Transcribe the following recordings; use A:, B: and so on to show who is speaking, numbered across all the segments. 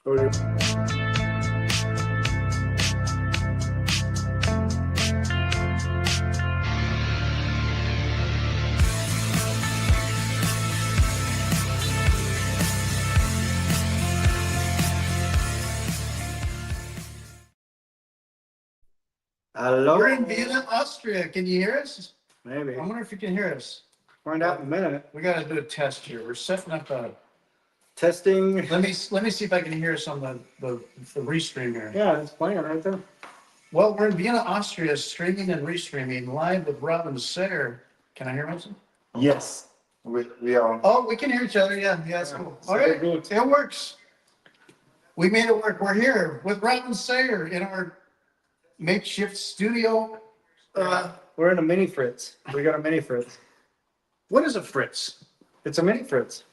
A: Hello.
B: We're in Vienna, Austria. Can you hear us?
A: Maybe.
B: I wonder if you can hear us.
A: Find out in a minute.
B: We got to do a test here. We're setting up a.
A: Testing.
B: Let me see if I can hear us on the restream here.
A: Yeah, it's playing right there.
B: Well, we're in Vienna, Austria, streaming and restreaming live with Rob and Seyr. Can I hear myself?
C: Yes, we are.
B: Oh, we can hear each other. Yeah, that's cool. Okay, it works. We made it work. We're here with Rob and Seyr in our makeshift studio.
A: We're in a mini Fritz. We got a mini Fritz.
B: What is a Fritz?
A: It's a mini Fritz.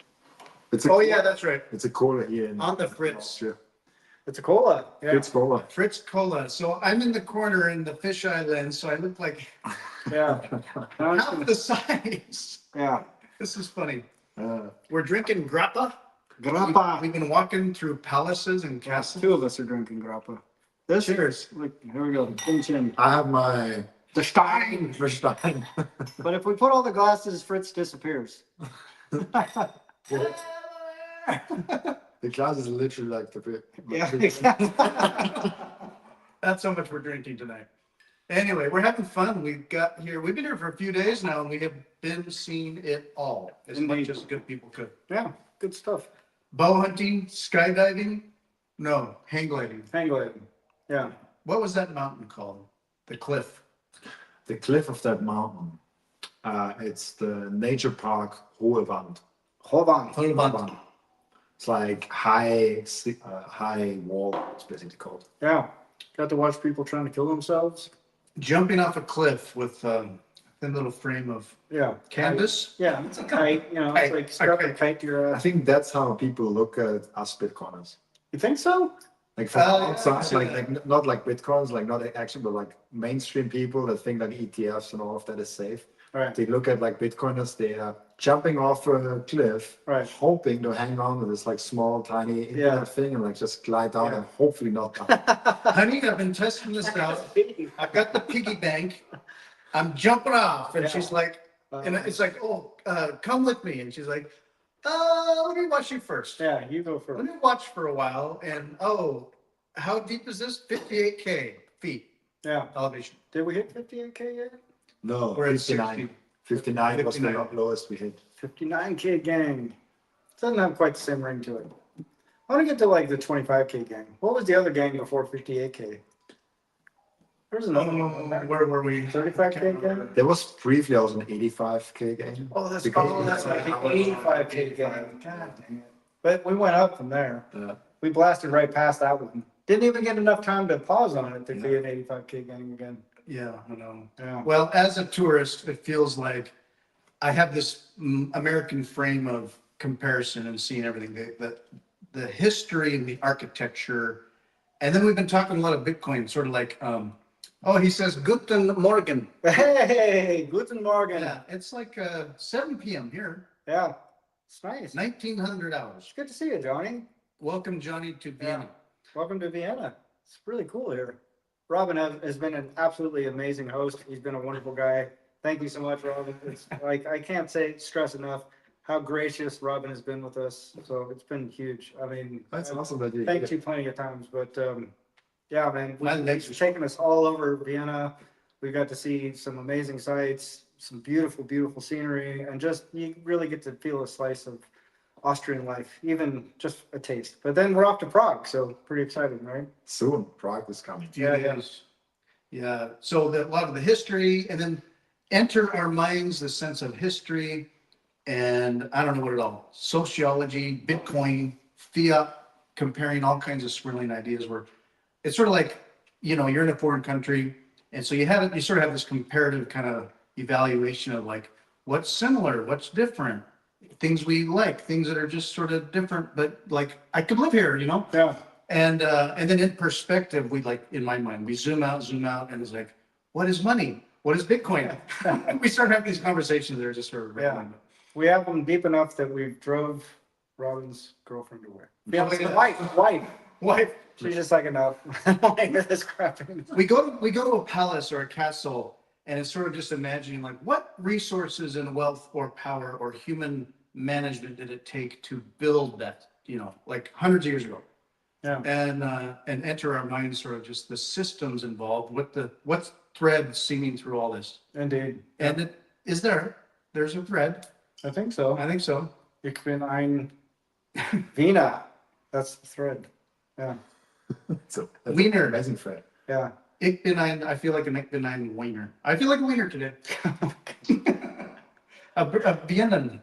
B: Oh yeah, that's right.
C: It's a cola here in
B: On the Fritz.
C: Austria.
A: It's a cola. Yeah.
C: Fritz cola.
B: Fritz Cola. So I'm in the corner in the fisheye lens, so I look like
A: Yeah.
B: half the size.
A: Yeah.
B: This is funny.
C: Uh,
B: We're drinking grappa.
C: grappa.
B: We've been walking through palaces and castles.
A: Two of us are drinking grappa. This
B: Cheers.
A: Like, here we go. Pinch in.
C: I have my
A: The Stein.
C: Verstein.
A: But if we put all the glasses, Fritz disappears.
C: The glass is literally like the
A: Yeah.
B: That's how much we're drinking tonight. Anyway, we're having fun. We've been here for a few days now, and we have been seeing it all as much as good people could.
A: Yeah. Good stuff.
B: Bow hunting, skydiving, no, hang gliding.
A: Hang gliding. Yeah.
B: What was that mountain called? The cliff.
C: The cliff of that mountain. It's the nature park Hohe Wand.
A: Hold on.
B: Holband.
C: It's like high wall. It's basically called.
A: Yeah. Got to watch people trying to kill themselves.
B: Jumping off a cliff with a thin little frame of
A: Yeah.
B: canvas.
A: Yeah. It's a kite. You know, it's like strap a kite to your
C: I think that's how people look at us Bitcoiners.
A: You think so?
C: Like from outside,
B: see
C: like not like Bitcoins, like not actually, but like mainstream people that think like ETFs and all of that is safe.
A: Right.
C: They look at like Bitcoiners, they are jumping off a cliff,
A: Right.
C: hoping to hang on to this like small, tiny internet thing and like just glide down and hopefully not die.
B: Honey, I've been testing this out. I've got the piggy bank. I'm jumping off. And she's like, and it's like, oh, come with me. And she's like, let me watch you first.
A: Yeah, you go
B: Let
A: first.
B: me watch for a while. And how deep is this? 58K feet
A: Yeah.
B: elevation.
A: Did we hit 58K yet?
C: No,
B: We're at
C: 59.
B: 60.
C: 59 was the
B: 59.
C: lowest we hit.
A: 59K gang. Doesn't have quite the same ring to it. I want to get to like the 25K gang. What was the other gang before 58K? There's another one.
B: Where were we?
A: 35K gang?
C: There was briefly, I was an 85K game.
B: Oh, that's
A: That's like the 85K gang. God dang it. But we went up from there.
C: Yeah.
A: We blasted right past that one. Didn't even get enough time to pause on it to be an 85K gang again.
B: Yeah, I know.
A: Yeah.
B: Well, as a tourist, it feels like I have this American frame of comparison and seeing everything, the history and the architecture. And then we've been talking a lot of Bitcoin, sort of like, he says, Guten Morgen.
A: Hey, guten Morgen.
B: Yeah, it's like 7 p.m. here,
A: Yeah. It's nice.
B: 1900 hours.
A: It's good to see you, Johnny.
B: Welcome, Johnny, to Vienna.
A: Welcome to Vienna. It's really cool here. Robin has been an absolutely amazing host. He's been a wonderful guy. Thank you so much, Robin. It's like I can't stress enough how gracious Robin has been with us. So it's been huge. I mean,
C: That's awesome that you
A: thanked you plenty of times, but yeah, man,
B: Well,
A: he's taken us all over Vienna. We got to see some amazing sights, some beautiful, beautiful scenery, and just you really get to feel a slice of Austrian life, even just a taste. But then we're off to Prague, so pretty exciting, right?
C: soon. Prague is coming.
B: Yeah. So a lot of the history, and then enter our minds the sense of history, and I don't know what it all. Sociology, Bitcoin, fiat, comparing all kinds of swirling ideas. Where it's sort of like you're in a foreign country, and so you sort of have this comparative kind of evaluation of like what's similar, what's different, things we like, things that are just sort of different, but like I could live here,
A: Yeah.
B: And then in perspective, we like, in my mind, we zoom out, and it's like, what is money? What is Bitcoin? We start having these conversations that are just sort of
A: We have them deep enough that we drove Robin's girlfriend away.
B: Yeah,
A: Wife.
B: Wife.
A: She's just like, enough. I don't want to hear this crap anymore.
B: We go to a palace or a castle, and it's sort of just imagining like what resources and wealth or power or human management did it take to build that, like hundreds of years ago.
A: Yeah.
B: And enter our minds sort of just the systems involved, what's thread seeming through all this.
A: Indeed.
B: And there's a thread.
A: I think so.
B: I think so.
A: Ich bin ein Vienna. That's the thread. Yeah.
C: So that's
B: Weiner.
C: an amazing friend.
A: Yeah.
B: I feel like an Ich bin ein Weiner. I feel like a Weiner today. a Vienna,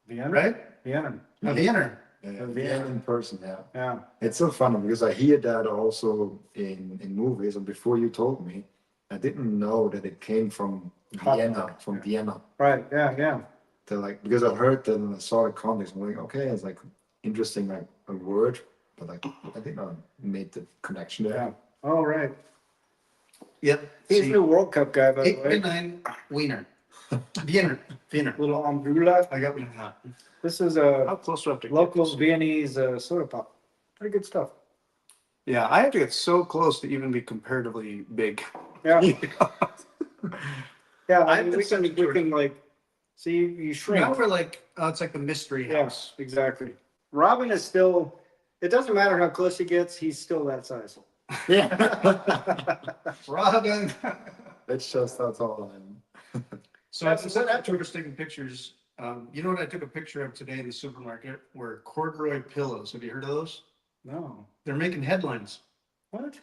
A: Vienna?
B: right?
A: Vienna.
B: A Vienna.
C: Yeah, in person, yeah.
A: Yeah.
C: It's so funny because I hear that also in movies, and before you told me, I didn't know that it came from
A: Hot
C: Vienna,
A: dog,
C: from
A: yeah.
C: Vienna.
A: Right. Yeah. Yeah.
C: They're like, because I heard that and I saw the context, I'm like, okay, it's like interesting, like a word, but like I think I made the connection there.
A: Yeah. All right.
B: Yep.
A: He's
B: See,
A: a new World Cup guy, by the
B: Ich bin
A: way.
B: ein Weiner. Vienna.
A: Little umbrella.
B: I got one. How
A: This is a
B: close do I have to get?
A: local Viennese soda pop. Pretty good stuff.
B: Yeah, I have to get so close to even be comparatively big.
A: Yeah. Yeah. I
B: I've
A: mean,
B: been
A: we
B: sending
A: can like see you shrink.
B: Now we're like, it's like the mystery house.
A: Yes, exactly. Robin is still, it doesn't matter how close he gets, he's still that size.
C: Yeah.
B: Robin.
C: It's just that's all I'm.
B: So after we're taking pictures, you know what I took a picture of today in the supermarket were corduroy pillows. Have you heard of those?
A: No.
B: They're making headlines.
A: What?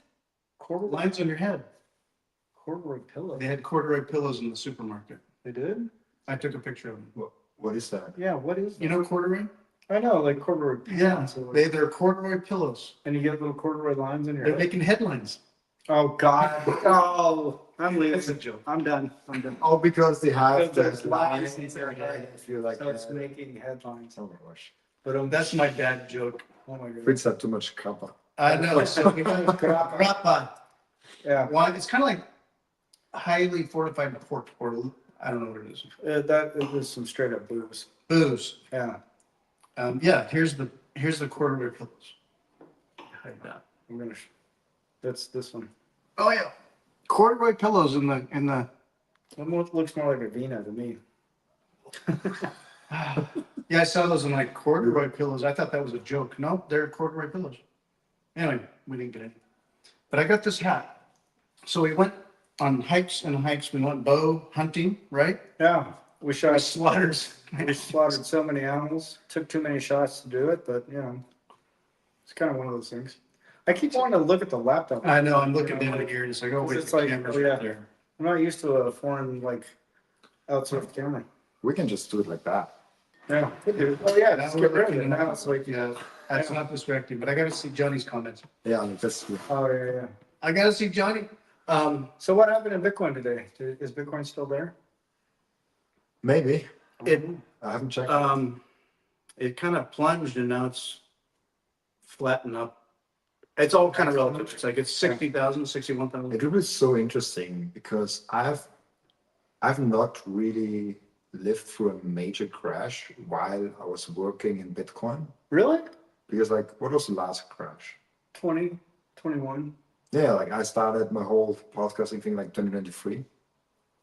A: Corduroy,
B: Lines on your head.
A: corduroy pillow.
B: They had corduroy pillows in the supermarket.
A: They did?
B: I took a picture of them.
C: What is that?
A: Yeah, what is
B: You know corduroy?
A: I know, like corduroy pants. or like-
B: They're corduroy pillows.
A: And you get little corduroy lines in your
B: They're
A: head.
B: making headlines.
A: Oh, God. Oh, I'm
B: That's a
A: leaving.
B: joke.
A: I'm done. I'm done.
C: Oh, because they have
A: Because there's
C: the
A: lines
C: lines
A: in their head.
C: if you like.
A: So it's making headlines.
C: Oh my gosh.
A: But
B: That's my dad joke.
A: oh my God.
C: Fritz had too much kappa.
B: I know. So
A: Grappa.
B: grappa.
A: Yeah,
B: Wine. It's kind of like highly fortified pork, or I don't know what it is.
A: that is some straight up booze.
B: Booze.
A: Yeah,
B: Yeah. Here's the corduroy pillows. Hide that.
A: I'm gonna, that's this one.
B: Oh yeah. Corduroy pillows in the.
A: It looks more like a Vina to me.
B: Yeah, I saw those in like corduroy pillows. I thought that was a joke. No, they're corduroy pillows. Anyway, we didn't get it. But I got this hat. So we went on hikes and hikes. We went bow hunting, right?
A: Yeah, we
B: We
A: shot,
B: slaughtered.
A: we slaughtered so many animals, took too many shots to do it, but it's kind of one of those things. I keep wanting to look at the laptop.
B: I know. I'm looking down here. It's like, oh wait,
A: It's
B: the
A: like,
B: camera's
A: oh, yeah.
B: right there.
A: I'm not used to a foreign, like, outsourced camera.
C: We can just do it like that.
A: Yeah, could do. Oh, yeah,
B: Now
A: just
B: we're
A: get rid of
B: looking
A: it.
B: at
A: Now
B: that.
A: it's like,
B: Yeah, that's
A: Yeah.
B: not distracting. But I got to see Johnny's comments.
C: Yeah, I mean, that's
A: oh, yeah, yeah.
B: I got to see Johnny.
A: So what happened in Bitcoin today? Is Bitcoin still there?
C: maybe.
B: It
C: I haven't checked.
B: it kind of plunged and now it's flattened up. It's all kind of relative. It's like it's 60,000, 61,000.
C: It will be so interesting because I've not really lived through a major crash while I was working in Bitcoin.
A: Really?
C: Because like, what was the last crash?
A: 20, 21?
C: Yeah, like I started my whole podcasting thing like 2023.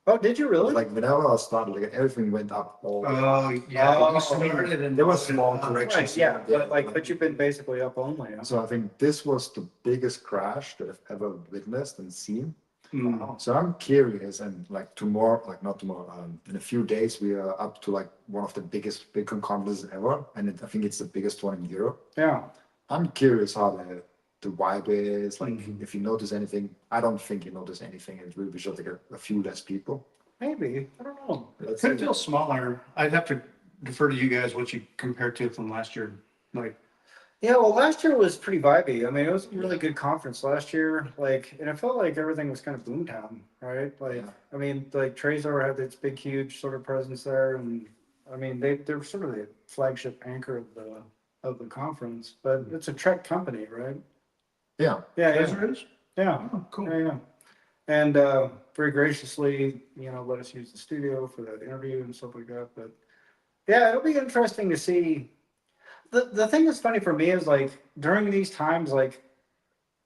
A: Oh, did you really?
C: Like whenever I started, like everything went up all.
B: Oh, yeah.
A: Oh,
B: You started and
C: There was small
A: Right,
C: corrections.
A: yeah, but you've been basically up only. Huh?
C: So I think this was the biggest crash that I've ever witnessed and seen.
B: Hmm.
C: So I'm curious, and like tomorrow, like not tomorrow, in a few days, we are up to like one of the biggest Bitcoin conferences ever, and I think it's the biggest one in Europe.
A: Yeah.
C: I'm curious how the vibe is, like
B: Mhm.
C: if you notice anything. I don't think you notice anything. It will be just like a few less people.
A: Maybe. I don't know.
C: Let's
B: Could it
C: see.
B: feel smaller? I'd have to defer to you guys what you compare to from last year. Like,
A: Yeah, well, last year was pretty vibey. I mean, it was a really good conference last year. Like, and it felt like everything was kind of boomtown, right? Like,
C: Yeah.
A: I mean, like Trezor had its big, huge sort of presence there, and I mean, they're sort of the flagship anchor of the conference. But it's a Trek company, right?
C: Yeah,
A: Yeah, yeah,
B: Treasure is?
A: yeah,
B: Oh, cool.
A: yeah, yeah. And very graciously, let us use the studio for that interview and stuff like that. But yeah, it'll be interesting to see. the thing that's funny for me is like during these times, like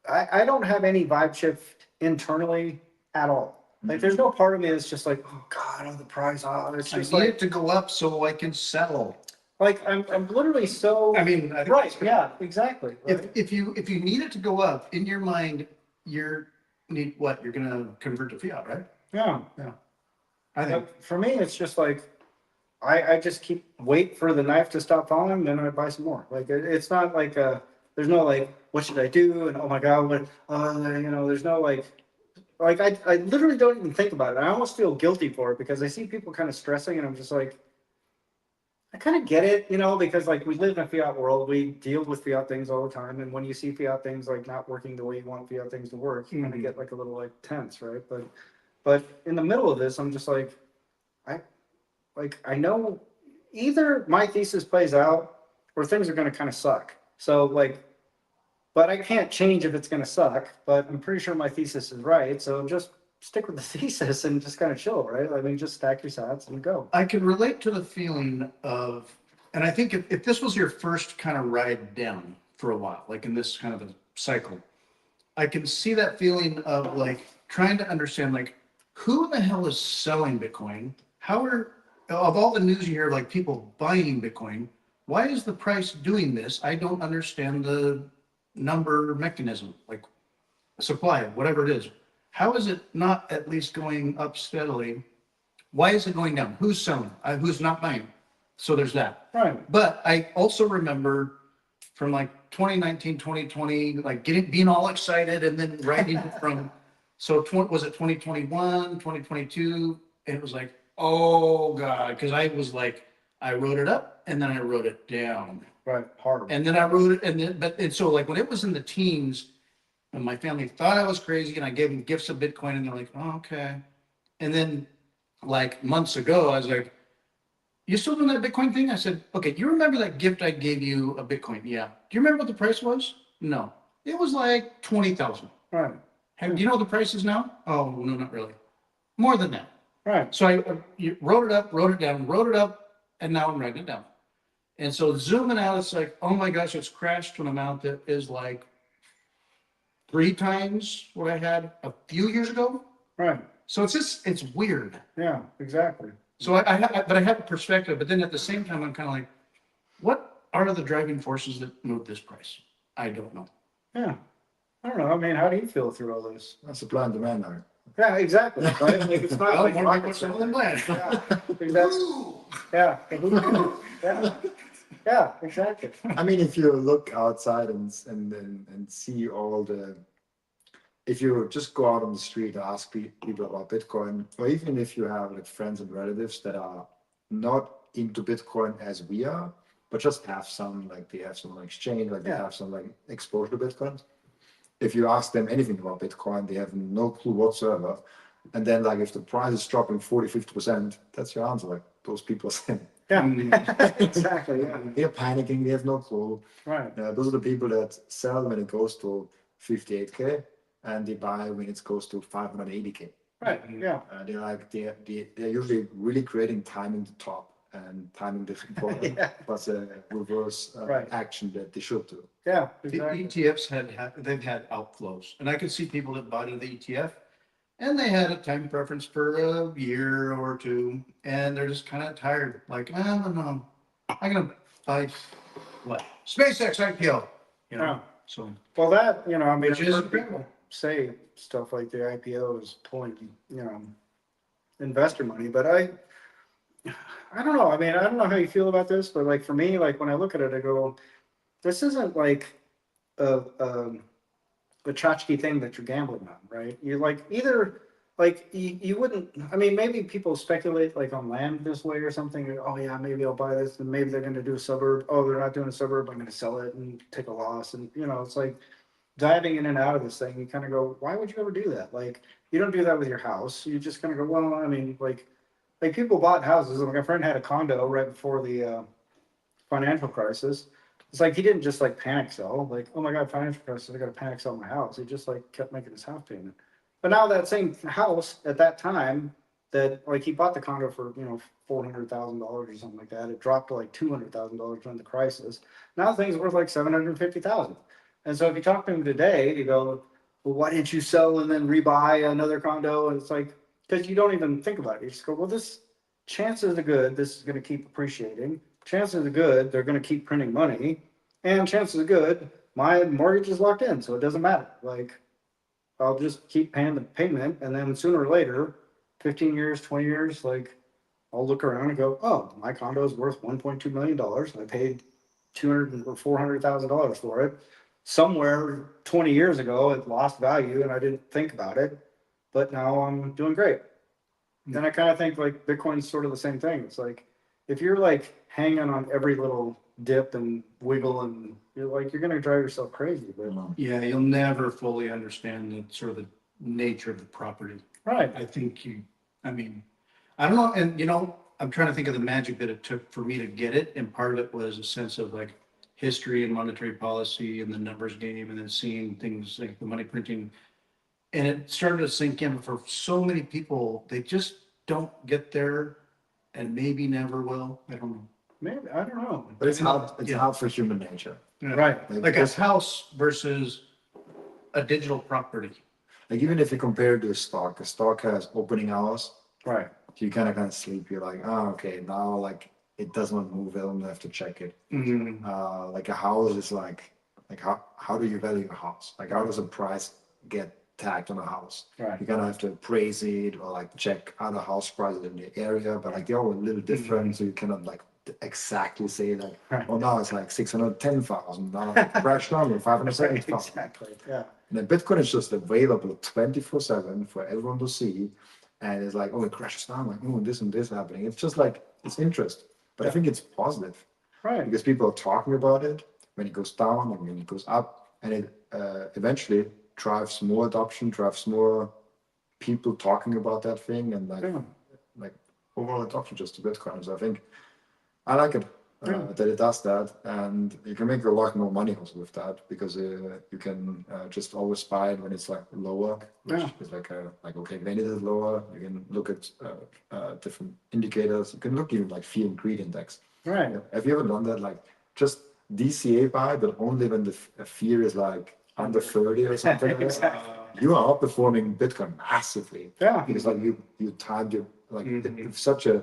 A: I don't have any vibe shift internally at all. Like there's no part of me that's just like, oh God, oh the price, oh it's
B: I
A: just
B: need
A: like
B: it to go up so I can settle.
A: I'm literally so
B: I mean, I think
A: right, yeah, exactly. Right.
B: if you need it to go up in your mind, you're need what? You're gonna convert to fiat, right?
A: Yeah.
B: I think.
A: But for me, it's just like I just keep wait for the knife to stop falling, then I buy some more. Like it's not like there's no like what should I do and oh my God, what you know, there's no like I literally don't even think about it. I almost feel guilty for it because I see people kind of stressing and I'm just like I kind of get it, you know, because like we live in a fiat world, we deal with fiat things all the time, and when you see fiat things like not working the way you want fiat things to work, you kind of get like a little like tense, right? But in the middle of this, I'm just I I know either my thesis plays out or things are going to kind of suck. So like, but I can't change if it's going to suck. But I'm pretty sure my thesis is right. So just stick with the thesis and just kind of chill, right? I mean, just stack your sats and go.
B: I can relate to the feeling of, and I think if this was your first kind of ride down for a while, like in this kind of a cycle, I can see that feeling of like trying to understand like who in the hell is selling Bitcoin? How are of all the news you hear of like people buying Bitcoin, why is the price doing this? I don't understand the number mechanism, like supply, whatever it is. How is it not at least going up steadily? Why is it going down? Who's selling? Who's not buying? So there's that.
A: Right.
B: But I also remember from like 2019, 2020, like being all excited and then writing from, so was it 2021, 2022? And it was like, oh God, because I was like, I wrote it up and then I wrote it down.
A: Right. Hard.
B: And then I wrote it and then, and so like when it was in the teens, and my family thought I was crazy and I gave them gifts of Bitcoin and they're like, oh, okay. And then like months ago, I was like, you still doing that Bitcoin thing? I said, okay, you remember that gift I gave you a Bitcoin? Yeah. Do you remember what the price was? No. It was like 20,000.
A: Right.
B: Do you know what the price is now? Oh, no, not really. More than that.
A: Right.
B: So you wrote it up, wrote it down, wrote it up, and now I'm writing it down. And so zooming out, it's like, oh my gosh, it's crashed to an amount that is like 3 times what I had a few years ago.
A: Right.
B: So it's weird.
A: Yeah, exactly.
B: So but I have a perspective, but then at the same time, I'm kind of like, what are the driving forces that move this price? I don't know.
A: Yeah. I don't know. I mean, how do you feel through all this?
C: That's supply and demand now.
A: Yeah, exactly. Right? Like it's not
B: Well,
A: like
B: more
A: rocket
B: like
A: science.
B: than planned.
A: Yeah, exactly. Yeah. Yeah, exactly.
C: I mean, if you look outside and see all the, if you just go out on the street and ask people about Bitcoin, or even if you have like friends and relatives that are not into Bitcoin as we are, but just have some, like they have some exchange, like they
A: Yeah.
C: have some like exposure to Bitcoin. If you ask them anything about Bitcoin, they have no clue whatsoever. And then like if the price is dropping 40-50%, that's your answer. Like those people are saying,
A: Yeah, exactly. Yeah.
C: they're panicking, they have no clue.
A: Right.
C: Those are the people that sell when it goes to 58K and they buy when it goes to 580K.
A: Right. Yeah.
C: They're usually really creating timing the top and timing the bottom.
A: Yeah.
C: But a reverse
A: Right.
C: action that they should do.
A: Yeah.
B: The
A: Exactly.
B: ETFs they've had outflows, and I could see people that bought into the ETF, and they had a time preference for a year or two, and they're just kind of tired. Like, I don't know, I'm gonna buy what SpaceX IPO, you know.
A: Yeah.
B: So
A: Well, that I mean,
B: Which
A: I've
B: is
A: heard people say stuff like the IPO is pulling, investor money, but I don't know. I mean, I don't know how you feel about this, but like for me, like when I look at it, I go, this isn't like a tchotchke thing that you're gambling on, right? You like either like you wouldn't. I mean, maybe people speculate like on land this way or something. Oh yeah, maybe I'll buy this, and maybe they're going to do a suburb. Oh, they're not doing a suburb. I'm going to sell it and take a loss, and it's like diving in and out of this thing. You kind of go, why would you ever do that? Like you don't do that with your house. You just kind of go, well, I mean, like people bought houses. Like a friend had a condo right before the financial crisis. It's like he didn't just like panic sell, like, oh my God, financial crisis, I got to panic sell my house. He just like kept making his house payment. But now that same house at that time, that like he bought the condo for, you know, $400,000 or something like that. It dropped to like $200,000 during the crisis. Now things are worth like 750,000. And so if you talk to him today, you go, well, why didn't you sell and then rebuy another condo? And it's like, because you don't even think about it. You just go, well, this chances are good, this is going to keep appreciating. Chances are good, they're going to keep printing money. And chances are good, my mortgage is locked in, so it doesn't matter. Like, I'll just keep paying the payment, and then sooner or later, 15 years, 20 years, like, I'll look around and go, oh, my condo is worth $1.2 million. I paid $200,000 or $400,000 for it. Somewhere 20 years ago, it lost value, and I didn't think about it. But now I'm doing great. And I kind of think like Bitcoin's sort of the same thing. It's like, if you're like hanging on every little dip and wiggle, and you're like, you're gonna drive yourself crazy. But
B: Yeah, you'll never fully understand the sort of the nature of the property.
A: right,
B: I think I mean, I don't know, and you know, I'm trying to think of the magic that it took for me to get it, and part of it was a sense of like history and monetary policy and the numbers game, and then seeing things like the money printing. And it started to sink in for so many people, they just don't get there and maybe never will. I don't know.
A: maybe I don't know.
C: But it's hard. It's
B: Yeah.
C: hard for human nature.
A: Right,
B: Like a house versus a digital property.
C: Like even if you compare it to a stock has opening hours.
A: right,
C: You kind of sleep. You're like, oh, okay, now like it doesn't move. I don't have to check it. Like a house is like how do you value a house? Like how does a price get tagged on a house?
A: right.
C: You kind of have to appraise it or like check other house prices in the area, but like they're all a little different, so you cannot like exactly say like,
A: Right.
C: oh, now it's like 610,000, now it crashed down to 570,000.
A: Exactly. Yeah.
C: And then Bitcoin is just available 24/7 for everyone to see. And it's like, oh, it crashes down, like, oh, this and this happening. It's just like, it's interest. But I think it's positive
A: Right.
C: because people are talking about it when it goes down and when it goes up. And it eventually drives more adoption, drives more people talking about that thing and
A: Yeah.
C: like overall adoption just to Bitcoin. So I think I like it.
A: Yeah.
C: That it does that, and you can make a lot more money also with that because you can just always buy it when it's like lower, which
A: Yeah.
C: is like okay, when it is lower, you can look at different indicators. You can look even like fear and greed index.
A: Right.
C: Have you ever done that? Like just DCA buy, but only when the fear is like under 30 or something. Like that?
A: Exactly.
C: You are outperforming Bitcoin massively
A: Yeah.
C: because like you timed your like
B: Mhm.
C: it's such a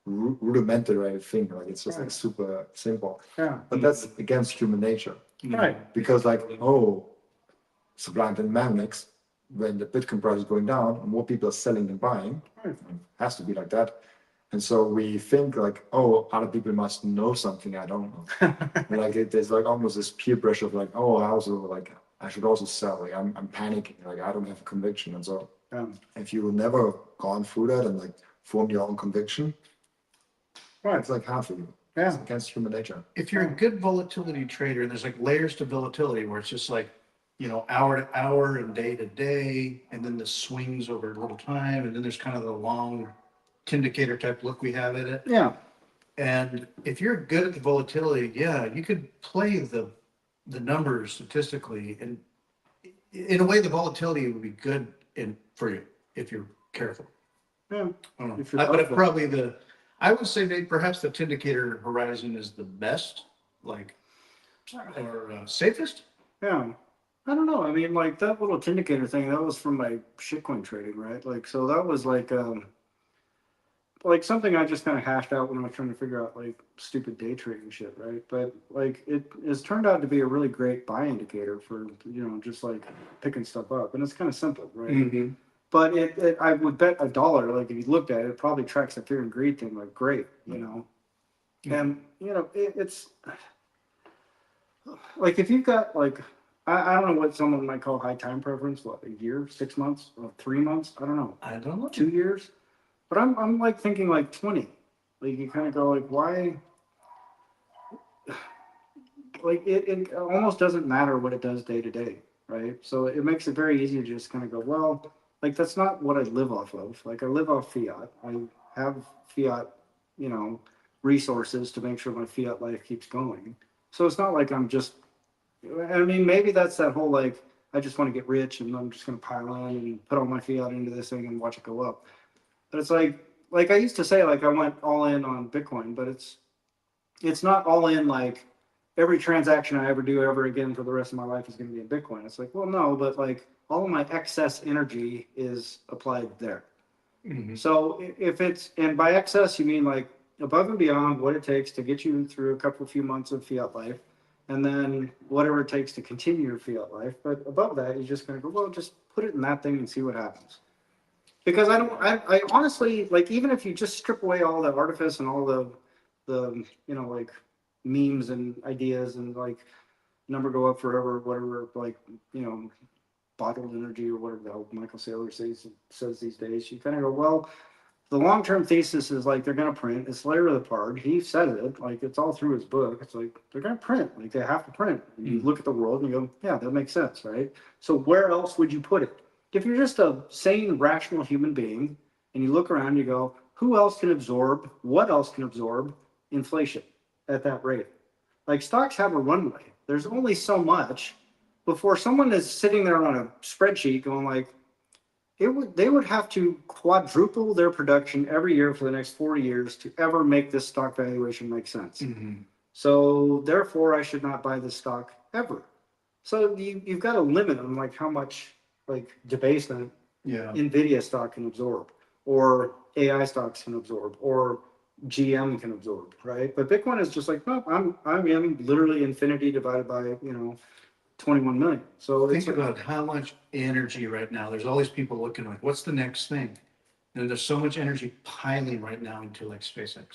C: rudimentary thing, like it's just like
A: Right.
C: super simple,
A: Yeah.
C: but that's against human nature
A: Right.
C: because like supply and dynamics, when the Bitcoin price is going down more people are selling and buying,
A: Right.
C: has to be like that. And so we think like, oh, other people must know something I don't know. Like there's like almost this peer pressure of like, oh, I also like I should also sell, like I'm panicking, like I don't have a conviction. And so
A: Yeah.
C: if you never gone through that and like form your own conviction,
A: Right.
C: it's like hard for you.
A: Yeah.
C: It's against human nature.
B: If you're a good volatility trader, there's like layers to volatility where it's just like, you know, hour to hour and day to day, and then the swings over a little time, and then there's kind of the long indicator type look we have at it.
A: Yeah.
B: And if you're good at the volatility, yeah, you could play the numbers statistically, and in a way, the volatility would be good for you if you're careful.
A: Yeah.
B: I don't know.
A: If you're
B: But
A: careful.
B: probably I would say maybe perhaps the indicator horizon is the best, like, or safest.
A: Yeah. I don't know. I mean, like that little indicator thing, that was from my shitcoin trading, right? Like, so that was like something I just kind of hashed out when I was trying to figure out like stupid day trading shit, right? But like it has turned out to be a really great buy indicator for, you know, just like picking stuff up. And it's kind of simple, right?
B: Mm-hmm.
A: But I would bet $1, like if you looked at it, it probably tracks the fear and greed thing like great, you know. And you know, it's like if you've got like I don't know what someone might call high time preference, what, a year, 6 months, or 3 months, I don't know,
B: I don't know.
A: 2 years. But I'm like thinking like 20. Like you kind of go like why, like it almost doesn't matter what it does day to day, right? So it makes it very easy to just kind of go, well, like that's not what I live off of. Like I live off fiat. I have fiat, you know, resources to make sure my fiat life keeps going. So it's not like I'm just, I mean, maybe that's that whole like, I just want to get rich and I'm just going to pile in and put all my fiat into this thing and watch it go up. But it's like I used to say, like I went all in on Bitcoin, but it's not all in like every transaction I ever do ever again for the rest of my life is going to be in Bitcoin. It's like, well, no, but like all of my excess energy is applied there.
B: Mhm.
A: So if it's, and by excess, you mean like above and beyond what it takes to get you through a couple few months of fiat life, and then whatever it takes to continue your fiat life. But above that, you're just going to go, well, just put it in that thing and see what happens. Because I honestly, like, even if you just strip away all the artifice and all the, like memes and ideas and like number go up forever, whatever, like, bottled energy or whatever the hell Michael Saylor says these days, you kind of go, well, the long-term thesis is like they're going to print. It's Larry the Part. He said it, like it's all through his book. It's like they're going to print, like they have to print. And you look at the world and you go, yeah, that makes sense, right? So where else would you put it? If you're just a sane, rational human being and you look around, you go, who else can absorb, what else can absorb inflation at that rate? Like stocks have a runway. There's only so much before someone is sitting there on a spreadsheet going like, they would have to quadruple their production every year for the next 40 years to ever make this stock valuation make sense.
B: Mhm.
A: So therefore, I should not buy this stock ever. So you've got a limit on like how much like debasement
B: Yeah.
A: Nvidia stock can absorb, or AI stocks can absorb, or GM can absorb, right? But Bitcoin is just like, no, I'm in literally infinity divided by 21 million. So
B: Think about how much energy right now. There's always people looking like, what's the next thing? And there's so much energy piling right now into like SpaceX.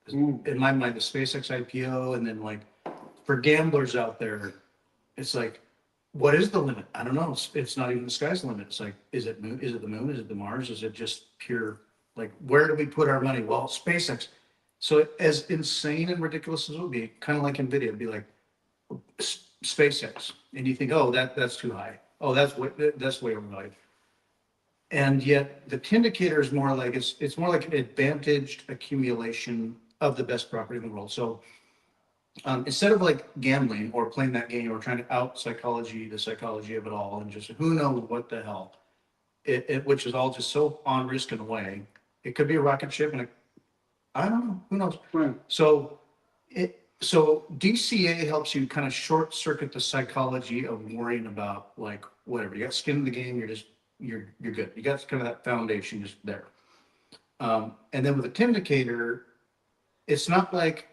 B: In my mind, the SpaceX IPO, and then like for gamblers out there, it's like, what is the limit? I don't know. It's not even the sky's the limit. It's like, is it moon? Is it the moon? Is it the Mars? Is it just pure, like, where do we put our money? Well, SpaceX. So as insane and ridiculous as it would be, kind of like NVIDIA, it'd be like SpaceX. And you think, oh, that's too high. Oh, that's way overvalued. And yet the Tindicator is more like, it's more like an advantaged accumulation of the best property in the world. So instead of like gambling or playing that game or trying to out the psychology of it all, and just who knows what the hell, which is all just so on risk in a way. It could be a rocket ship, and I don't know, who knows.
A: Right.
B: So DCA helps you kind of short circuit the psychology of worrying about like whatever. You got skin in the game. You're good. You got kind of that foundation just there. And then with a Tindicator, it's not like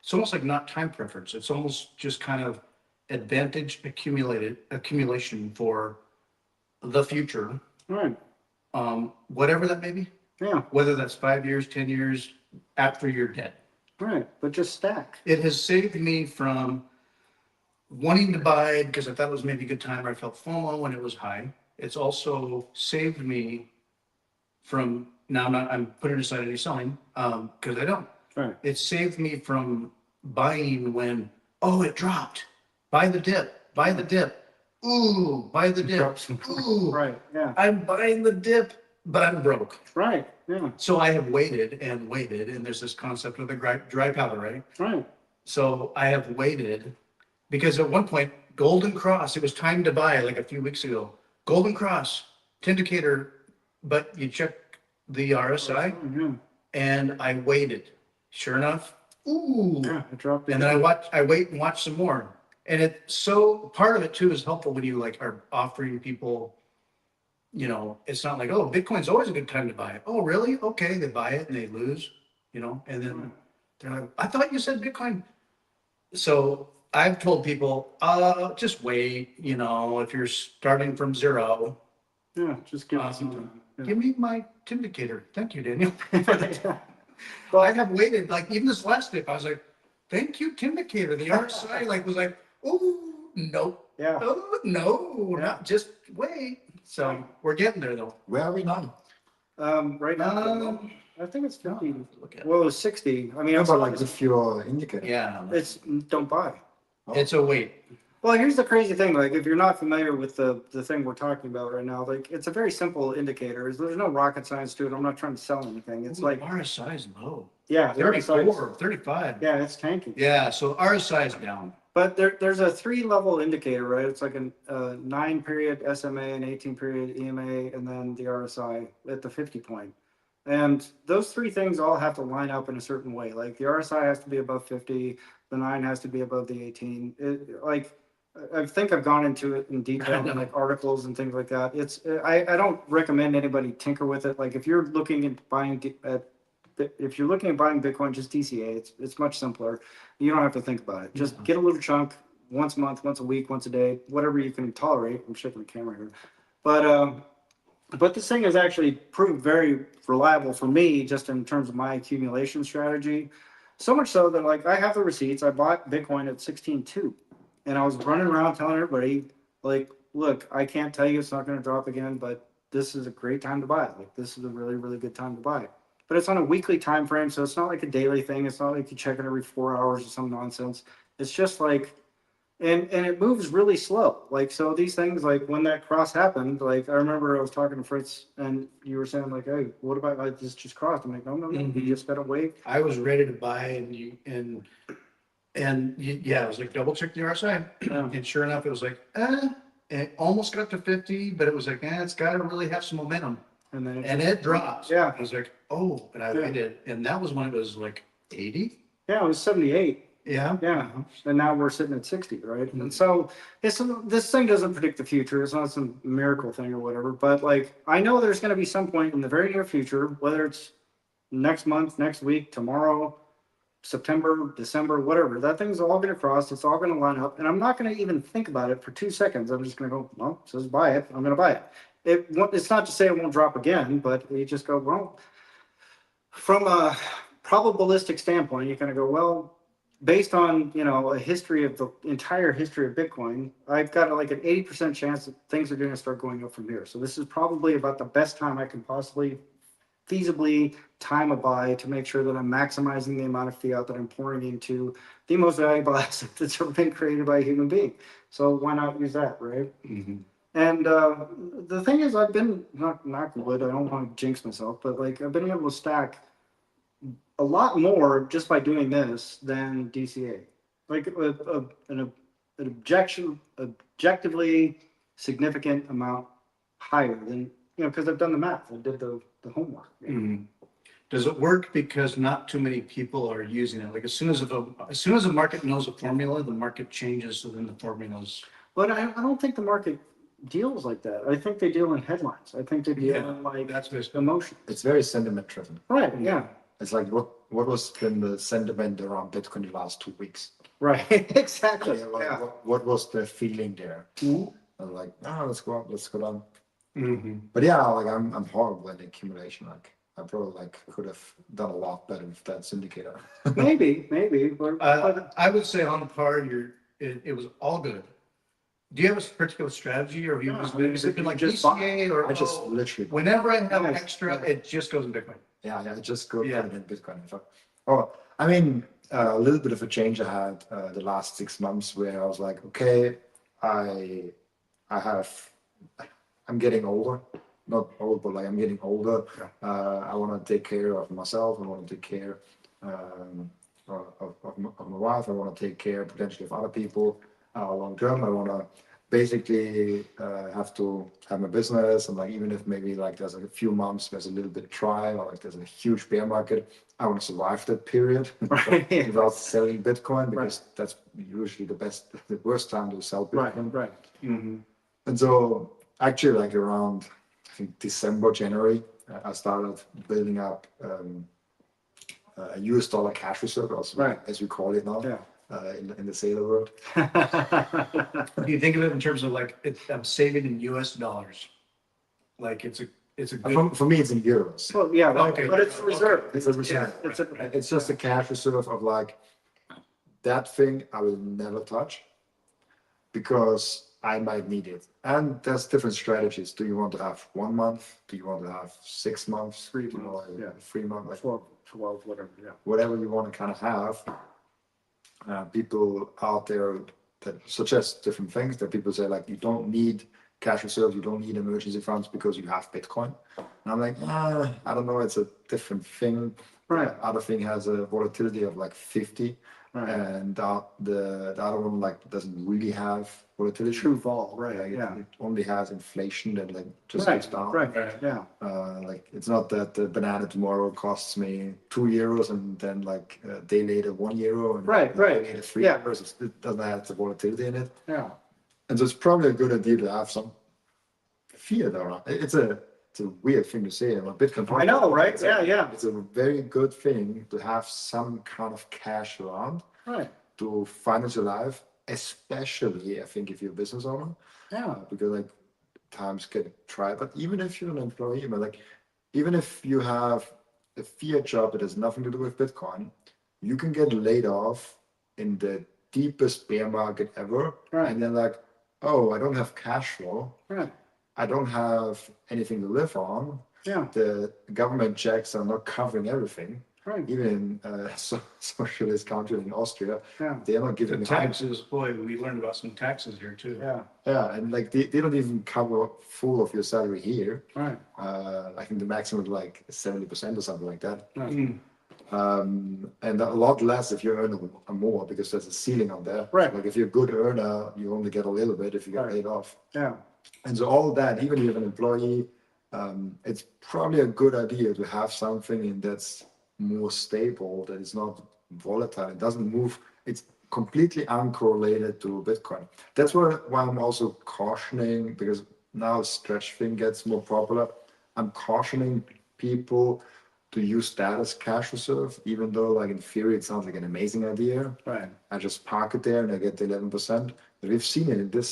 B: it's almost like not time preference. It's almost just kind of advantage accumulation for the future.
A: Right.
B: Whatever that may be.
A: Yeah.
B: Whether that's 5 years, 10 years after you're dead.
A: Right. But just stack.
B: It has saved me from wanting to buy because I thought it was maybe a good time, or I felt FOMO when it was high. It's also saved me from, now I'm putting aside any selling because I don't.
A: Right.
B: It saved me from buying when, oh, it dropped. Buy the dip. Ooh, buy the dip. Ooh,
A: Right. Yeah.
B: I'm buying the dip, but I'm broke.
A: Right. Yeah.
B: So I have waited, and there's this concept of the dry powder, right?
A: Right.
B: So I have waited because at one point, Golden Cross, it was time to buy like a few weeks ago. Golden Cross, Tindicator, but you check the RSI,
A: Mhm.
B: and I waited. Sure enough, ooh.
A: Yeah. It dropped.
B: And then I wait and watch some more. And part of it too is helpful when you like are offering people, it's not like, oh, Bitcoin's always a good time to buy it. Oh, really? Okay. They buy it and they lose, and then they're like, I thought you said Bitcoin. So I've told people, just wait, if you're starting from zero,
A: Yeah. Just give it some time. Yeah.
B: give me my Tindicator. Thank you, Daniel.
A: Well,
B: I have waited, like even this last dip, I was like, thank you, Tindicator. The RSI was like, oh, nope.
A: Yeah.
B: Oh, no,
A: Yeah.
B: not just wait. So we're getting there though.
C: Where are we now?
A: Right now, I think it's 50.
B: Look at
A: Well, it was 60. I mean,
C: How
A: I'm
C: about like the fuel indicator?
B: Yeah,
A: it's don't buy.
B: it's a wait.
A: Well, here's the crazy thing. Like, if you're not familiar with the thing we're talking about right now, like, it's a very simple indicator. There's no rocket science to it. I'm not trying to sell anything. It's like,
B: RSI is low.
A: yeah,
B: 34, 35.
A: Yeah, it's tanking.
B: Yeah, so RSI is down.
A: But there's a 3-level indicator, right? It's like a 9-period SMA, an 18-period EMA, and then the RSI at the 50 point. And those 3 things all have to line up in a certain way. Like the RSI has to be above 50, the 9 has to be above the 18. I think I've gone into it in detail in like articles and things like that. I don't recommend anybody tinker with it. Like if you're looking at buying Bitcoin, just DCA. It's much simpler. You don't have to think about it. Just get a little chunk once a month, once a week, once a day, whatever you can tolerate. I'm shaking the camera here, but this thing has actually proved very reliable for me, just in terms of my accumulation strategy. So much so that like I have the receipts. I bought Bitcoin at 16.2, and I was running around telling everybody like, look, I can't tell you it's not going to drop again, but this is a great time to buy it. Like this is a really, really good time to buy it. But it's on a weekly time frame, so it's not like a daily thing. It's not like you check it every 4 hours or some nonsense. It's just like, and it moves really slow. Like so, these things like when that cross happened, like I remember I was talking to Fritz, and you were saying like, hey, what about like this just crossed? I'm like, no, you just gotta wait.
B: I was ready to buy, yeah, I was like double check the RSI, and sure enough, it was like, it almost got to 50, but it was like, it's got to really have some momentum.
A: And then
B: It drops.
A: Yeah.
B: I was like, oh, and I did. And that was when it was like 80.
A: Yeah, it was 78.
B: Yeah.
A: Yeah. And now we're sitting at 60, right? And so this thing doesn't predict the future. It's not some miracle thing or whatever. But like I know there's gonna be some point in the very near future, whether it's next month, next week, tomorrow, September, December, whatever, that thing's all gonna cross, it's all gonna line up, and I'm not gonna even think about it for 2 seconds. I'm just gonna go, well, it says buy it, I'm gonna buy it. It's not to say it won't drop again, but you just go, well, from a probabilistic standpoint, you kind of go, well, based on, a history of the entire history of Bitcoin, I've got like an 80% chance that things are going to start going up from here. So this is probably about the best time I can possibly feasibly time a buy to make sure that I'm maximizing the amount of fiat that I'm pouring into the most valuable asset that's ever been created by a human being. So why not use that, right?
B: Mm-hmm.
A: And the thing is, I've been not wood. I don't want to jinx myself, but like I've been able to stack a lot more just by doing this than DCA. Like an objectively significant amount higher than because I've done the math. I did the homework.
B: Mm-hmm. Does it work because not too many people are using it? Like as soon as the market knows a formula, the market changes, so then the formulas.
A: But I don't think the market deals like that. I think they deal in headlines. I think they deal in like
B: That's basically
A: emotion.
C: It's very sentiment driven.
A: Right. Yeah.
C: It's like what was been the sentiment around Bitcoin the last 2 weeks?
A: Right. Exactly.
C: Like, what was the feeling there?
A: Mm-hmm.
C: I was like, let's go up, let's go down.
B: Mm-hmm.
C: But yeah, like I'm horrible at accumulation. Like I probably could have done a lot better with that syndicator.
A: maybe. But
B: I would say on par, it was all good. Do you have a particular strategy, or have you been like
A: just
B: DCA, or
C: I just literally,
B: whenever I have extra, it just goes in Bitcoin?
C: yeah, I just go put
B: Yeah.
C: it in Bitcoin. Oh, I mean, a little bit of a change I had the last 6 months where I was like, okay, I'm getting older. Not old, but like I'm getting older. I want to take care of myself. I want to take care of my wife. I want to take care potentially of other people long term. I want to basically have to have my business, and like even if maybe like there's a few months there's a little bit dry or like there's a huge bear market, I want to survive that period without selling Bitcoin, because that's usually the worst time to sell Bitcoin.
A: right.
B: Mm-hmm.
C: And so actually like around I think December, January, I started building up a US dollar cash reserve, as we call it now.
A: Yeah.
C: In the Seyr world.
B: Do you think of it in terms of like I'm saving in US dollars? Like it's a good.
C: For me, it's in euros.
A: Well, yeah,
B: Okay.
A: but it's a reserve.
C: It's a reserve. It's just a cash reserve of like that thing I will never touch because I might need it. And there's different strategies. Do you want to have 1 month? Do you want to have 6 months?
A: 3 months. Yeah.
C: 3 months. Like
A: 12, whatever. Yeah.
C: whatever you want to kind of have. People out there that suggest different things. That people say like you don't need cash reserves, you don't need emergency funds because you have Bitcoin. And I'm like, I don't know, it's a different thing.
A: Right.
C: Other thing has a volatility of like 50.
A: Right.
C: and the other one like doesn't really have volatility.
A: True vol, right,
C: Like,
A: yeah.
C: it only has inflation that like just
A: Right,
C: goes down.
A: right,
B: Right.
A: yeah,
C: Like it's not that the banana tomorrow costs me €2 and then like a day later €1 and
A: Right,
C: a
A: right.
C: day later three
A: Yeah.
C: euros. It doesn't have the volatility in it,
A: yeah.
C: and so it's probably a good idea to have some fiat around. It's a weird thing to say about Bitcoin.
A: I know, right?
C: It's
A: Yeah, yeah.
C: It's a very good thing to have some kind of cash around
A: Right,
C: to finance your life, especially I think if you're a business owner,
A: yeah,
C: because like times get try. But even if you're an employee, but like even if you have a fiat job that has nothing to do with Bitcoin, you can get laid off in the deepest bear market ever,
A: Right.
C: and then like, oh, I don't have cash flow,
A: right,
C: I don't have anything to live on.
A: yeah,
C: The government checks are not covering everything.
A: right,
C: Even in socialist country in Austria,
A: yeah,
C: they are not
B: The
C: giving
B: taxes, boy, we learned about some taxes here too.
A: yeah,
C: Yeah, and like they don't even cover full of your salary here.
A: right,
C: I think the maximum is like 70% or something like that.
A: right,
B: Mm.
C: And a lot less if you earn more because there's a ceiling on there.
A: Right.
C: Like if you're a good earner, you only get a little bit if you get
A: Right.
C: laid off.
A: yeah,
C: And so all that, even if you're an employee, it's probably a good idea to have something that's more stable, that is not volatile. It doesn't move. It's completely uncorrelated to Bitcoin. That's why I'm also cautioning, because now stretch thing gets more popular. I'm cautioning people to use that as cash reserve, even though like in theory it sounds like an amazing idea.
A: right,
C: I just park it there and I get the 11%. But we've seen it in this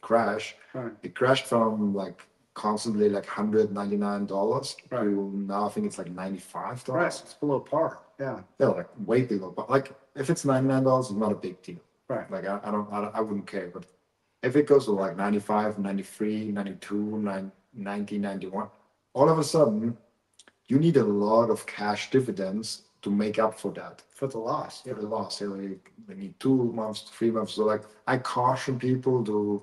C: crash.
A: right,
C: It crashed from like constantly like $199
A: Right.
C: to now I think it's like $95.
A: right, it's below par, yeah,
C: Yeah, like way below. But like if it's $99, it's not a big deal.
A: right,
C: Like I wouldn't care. But if it goes to like 95, 93, 92, 90, 91, all of a sudden you need a lot of cash dividends to make up for that,
A: for the loss,
C: for
A: yeah,
C: the loss. They need 2 months, 3 months. So like I caution people to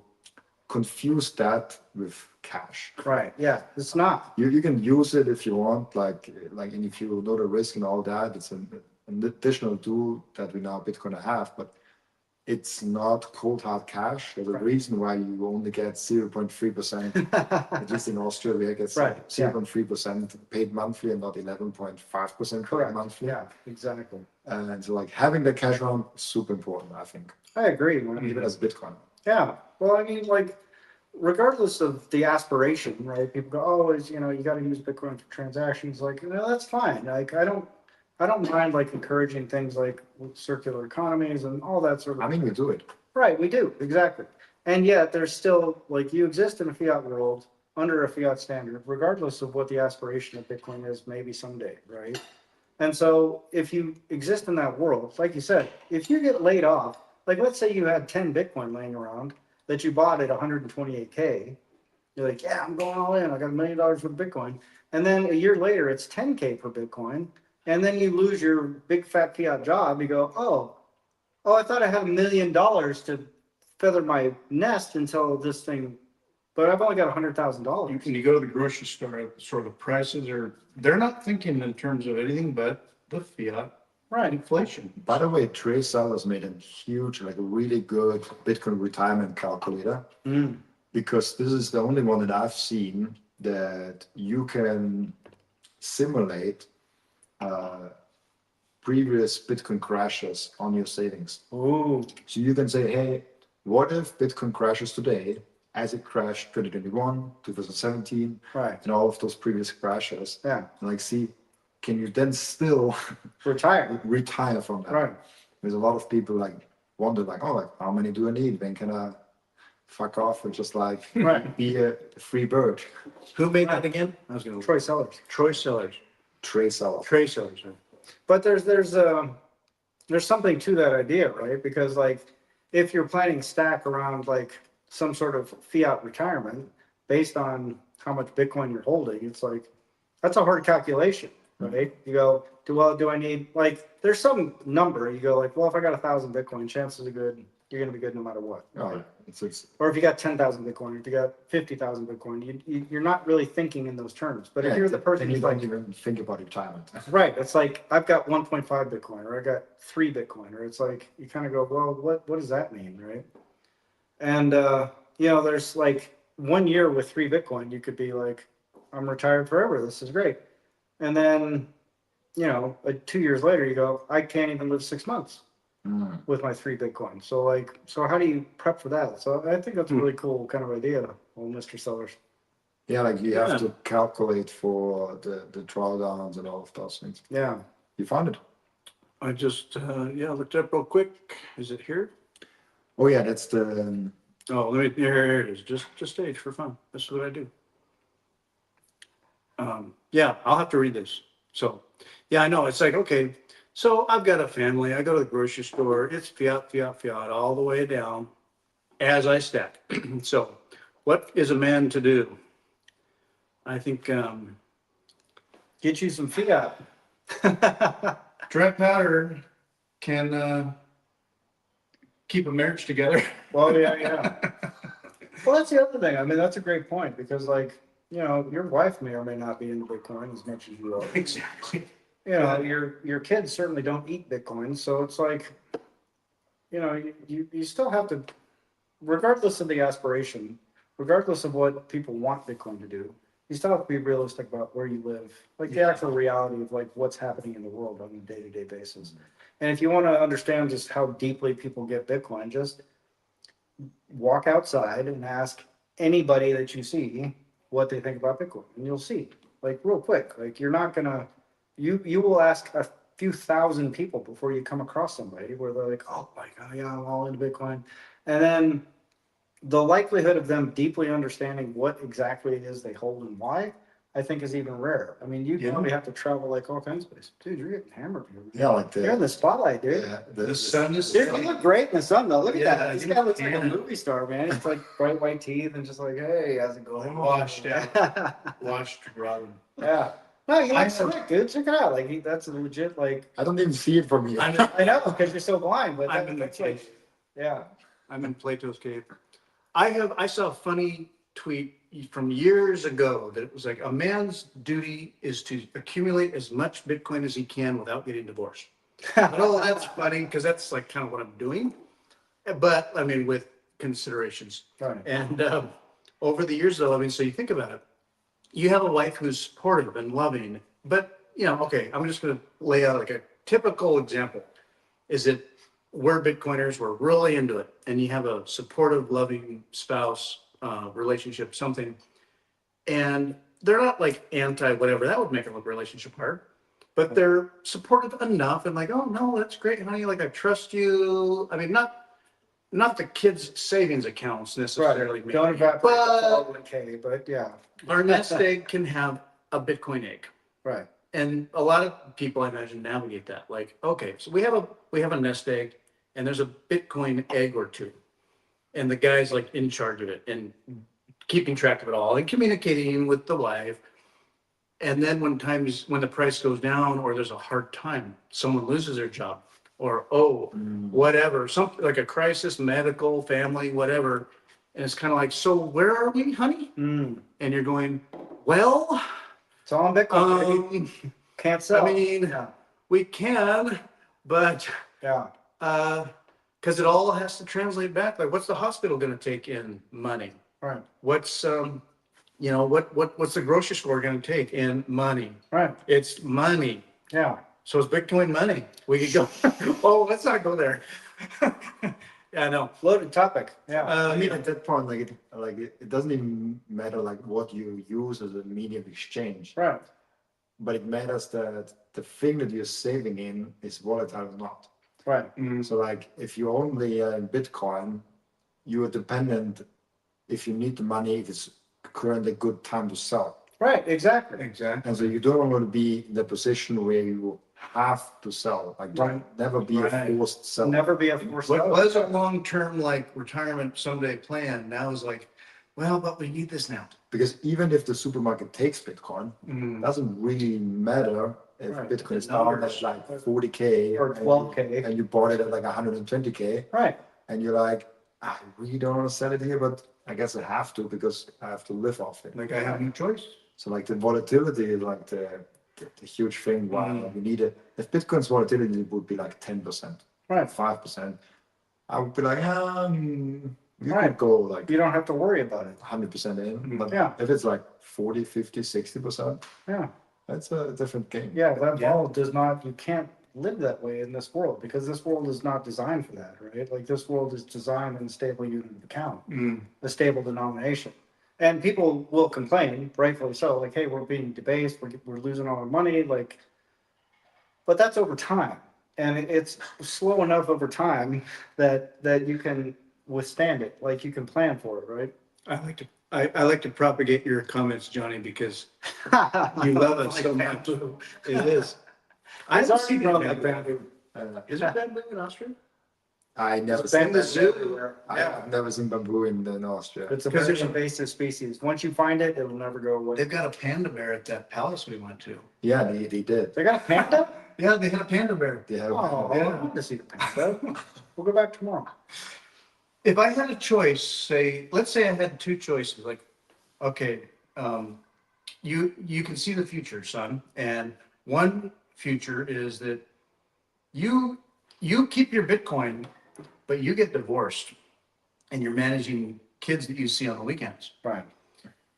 C: confuse that with cash.
A: right, yeah, it's not,
C: You can use it if you want, and if you know the risk and all that, it's an additional tool that we now Bitcoin have, but it's not cold hard cash. There's a
A: Right.
C: reason why you only get 0.3%. At least in Austria, it gets
A: Right, yeah.
C: 0.3% paid monthly and not 11.5% paid
A: correct,
C: monthly.
A: yeah, exactly.
C: And so like having the cash around is super important, I think,
A: I agree, man.
C: even as Bitcoin.
A: Yeah, well, I mean, like, regardless of the aspiration, right? People go, oh, you got to use Bitcoin for transactions. Like, that's fine. Like, I don't mind like encouraging things like circular economies and all that sort of.
C: I mean, we do it.
A: Right, we do exactly, and yet there's still like you exist in a fiat world under a fiat standard, regardless of what the aspiration of Bitcoin is, maybe someday, right? And so if you exist in that world, like you said, if you get laid off, like let's say you had 10 Bitcoin laying around that you bought at 128K, you're like, yeah, I'm going all in. I got $1 million worth of Bitcoin. And then a year later, it's 10K per Bitcoin. And then you lose your big fat fiat job. You go, I thought I had $1 million to feather my nest until this thing, but I've only got $100,000.
B: When you go to the grocery store, the prices they're not thinking in terms of anything but the fiat
A: Right.
B: inflation.
C: By the way, Trey Sellers made a huge, like a really good Bitcoin retirement calculator,
A: Mm.
C: because this is the only one that I've seen that you can simulate previous Bitcoin crashes on your savings.
A: Ooh.
C: So you can say, hey, what if Bitcoin crashes today as it crashed 2021, 2017,
A: Right.
C: and all of those previous crashes?
A: Yeah.
C: And like, see, can you then still
A: Retire.
C: retire from that?
A: Right.
C: There's a lot of people like wonder like, oh, like how many do I need? When can I fuck off and just like
A: Right.
C: be a free bird?
B: Who made that again? I was going to.
A: Troy Sellers.
B: Troy Sellers.
C: Trey Sellers.
B: Trey Sellers.
A: But there's something to that idea, right? Because like if you're planning stack around like some sort of fiat retirement based on how much Bitcoin you're holding, it's like that's a hard calculation, right? You go, do I need like there's some number, you go like, well, if I got 1,000 Bitcoin, chances are good you're going to be good no matter what.
C: Oh, it's
A: Or if you got 10,000 Bitcoin, if you got 50,000 Bitcoin, you're not really thinking in those terms. But if you're the person
C: and you
A: who's
C: don't
A: like,
C: even think about retirement.
A: right, it's like, I've got 1.5 Bitcoin, or I got 3 Bitcoin, or it's like, you kind of go, well, what does that mean, right? And, you know, there's like 1 year with 3 Bitcoin, you could be like, I'm retired forever. This is great. And then, you know, 2 years later, you go, I can't even live 6 months
C: Mm.
A: with my 3 Bitcoin. So like, so how do you prep for that? So I think that's a really cool kind of idea, old Mr. Sellers.
C: Yeah, like you
B: Yeah.
C: have to calculate for the drawdowns and all of those things.
A: Yeah.
C: You found it?
B: I just, yeah, looked up real quick. Is it here?
C: Oh yeah, that's the
B: Oh, let me, here it is. Just stage for fun. That's what I do. Yeah, I'll have to read this. So, yeah, I know. It's like, okay, so I've got a family. I go to the grocery store. It's fiat, fiat, fiat all the way down as I stack. So, what is a man to do? I think
A: Get you some fiat.
B: dry powder can keep a marriage together.
A: Well, yeah, yeah. Well, that's the other thing. I mean, that's a great point because, like, you know, your wife may or may not be into Bitcoin as much as you are.
B: Exactly.
A: You know, your kids certainly don't eat Bitcoin, so it's like, you know, you still have to, regardless of the aspiration, regardless of what people want Bitcoin to do, you still have to be realistic about where you live, like the actual reality of like what's happening in the world on a day-to-day basis. And if you want to understand just how deeply people get Bitcoin, just walk outside and ask anybody that you see what they think about Bitcoin, and you'll see, like real quick, like you're not gonna, you will ask a few thousand people before you come across somebody where they're like, oh my God, yeah, I'm all into Bitcoin. And then the likelihood of them deeply understanding what exactly it is they hold and why, I think is even rare. I mean, you
B: Yeah.
A: probably have to travel like all kinds of places. Dude, you're getting hammered here.
C: yeah, like
A: You're in the spotlight, dude.
B: The sun is.
A: Dude, you look great in the sun though. Look at
B: Yeah,
A: that. This guy looks like a
B: yeah.
A: movie star, man. He's like bright white teeth and just like, hey, how's it going?
B: Washed out. Watched Robin.
A: Yeah. No, he
B: I
A: looks
B: have-
A: slick, dude. Check it out. Like that's a legit like
C: I don't even see it from here.
A: I know because you're so blind, but
B: I'm in the
A: that's like
B: cave.
A: yeah.
B: I'm in Plato's cave. I saw a funny tweet from years ago that it was like a man's duty is to accumulate as much Bitcoin as he can without getting divorced. Oh, that's funny because that's like kind of what I'm doing. But I mean, with considerations.
A: Right.
B: And over the years, though, I mean, so you think about it. You have a wife who's supportive and loving, but you know, okay, I'm just going to lay out like a typical example. Is it we're Bitcoiners, we're really into it, and you have a supportive, loving spouse relationship, something, and they're not like anti whatever. That would make a relationship hard, but they're supportive enough and like, oh no, that's great, honey. Like I trust you. I mean, not the kids' savings accounts necessarily.
A: Right. Don't evaporate
B: But-
A: the 401k, but yeah.
B: Our nest egg can have a Bitcoin egg.
A: Right.
B: And a lot of people, I imagine, navigate that. Like, okay, so we have a nest egg, and there's a Bitcoin egg or two, and the guy's like in charge of it and keeping track of it all and communicating with the wife. And then when the price goes down or there's a hard time, someone loses their job or whatever, something like a crisis, medical, family, whatever, and it's kind of like, so where are we, honey?
A: Mm.
B: And you're going, well.
A: It's all on Bitcoin. baby. Can't sell.
B: I mean,
A: yeah.
B: we can, but
A: Yeah.
B: because it all has to translate back. Like, what's the hospital going to take in money?
A: Right.
B: What's what's the grocery store going to take in money?
A: Right.
B: It's money.
A: Yeah.
B: So it's Bitcoin money. We could go. Oh, let's not go there. Yeah, I know.
A: Loaded topic. Yeah.
C: I mean, at that point, it doesn't even matter like what you use as a medium of exchange,
A: Right.
C: but it matters that the thing that you're saving in is volatile or not.
A: Right.
C: So like if you only in Bitcoin, you are dependent if you need the money, if it's currently a good time to sell.
A: Right. Exactly.
B: Exactly.
C: And so you don't want to be in the position where you have to sell, like
A: Right.
C: never be a
B: Right.
C: forced seller.
A: Never be a forced
B: What
A: seller.
B: was a long-term like retirement someday plan now is like, well, but we need this now.
C: Because even if the supermarket takes Bitcoin, it doesn't really matter if
A: Right.
C: Bitcoin is
B: The
C: down
B: numbers.
C: at like 40K
A: Or 12K.
C: and you bought it at like 120K.
A: Right.
C: and you're like, I really don't want to sell it here, but I guess I have to because I have to live off it.
B: Like I have no choice.
C: So like the volatility is like the huge thing. Why we need it. If Bitcoin's volatility would be like 10%,
A: Right.
C: 5%, I would be like, you
A: Right.
C: could go like
A: You don't have to worry about it.
C: 100% in. But
A: Yeah.
C: if it's like 40, 50, 60%,
A: Yeah.
C: that's a different game.
A: Yeah, that
B: Yeah.
A: ball does not, you can't live that way in this world because this world is not designed for that, right? Like this world is designed in a stable unit of account, a stable denomination. And people will complain, rightfully so, like, hey, we're being debased, we're losing all our money, like, but that's over time. And it's slow enough over time that you can withstand it, like you can plan for it, right?
B: I like to propagate your comments, Johnny, because you love it so much. It is. I
A: It's
B: don't
A: already
B: see
A: grown
B: that
A: like
B: bamboo.
C: Uh,
B: Is there bamboo in Austria?
C: I never
A: It's
C: seen
A: bamboo
C: that.
A: everywhere.
C: I've never seen bamboo in Austria.
A: It's a
B: Because
A: very
B: there's a-
A: invasive species. Once you find it, it will never go away.
B: They've got a panda bear at that palace we went to.
C: Yeah, they did.
A: They got a panda?
B: Yeah, they had a panda bear.
C: They have.
A: Oh, I
B: Yeah.
A: want to see the panda. We'll go back tomorrow.
B: If I had a choice, let's say I had two choices, like, okay, you can see the future, son, and one future is that you keep your Bitcoin, but you get divorced, and you're managing kids that you see on the weekends.
A: Right.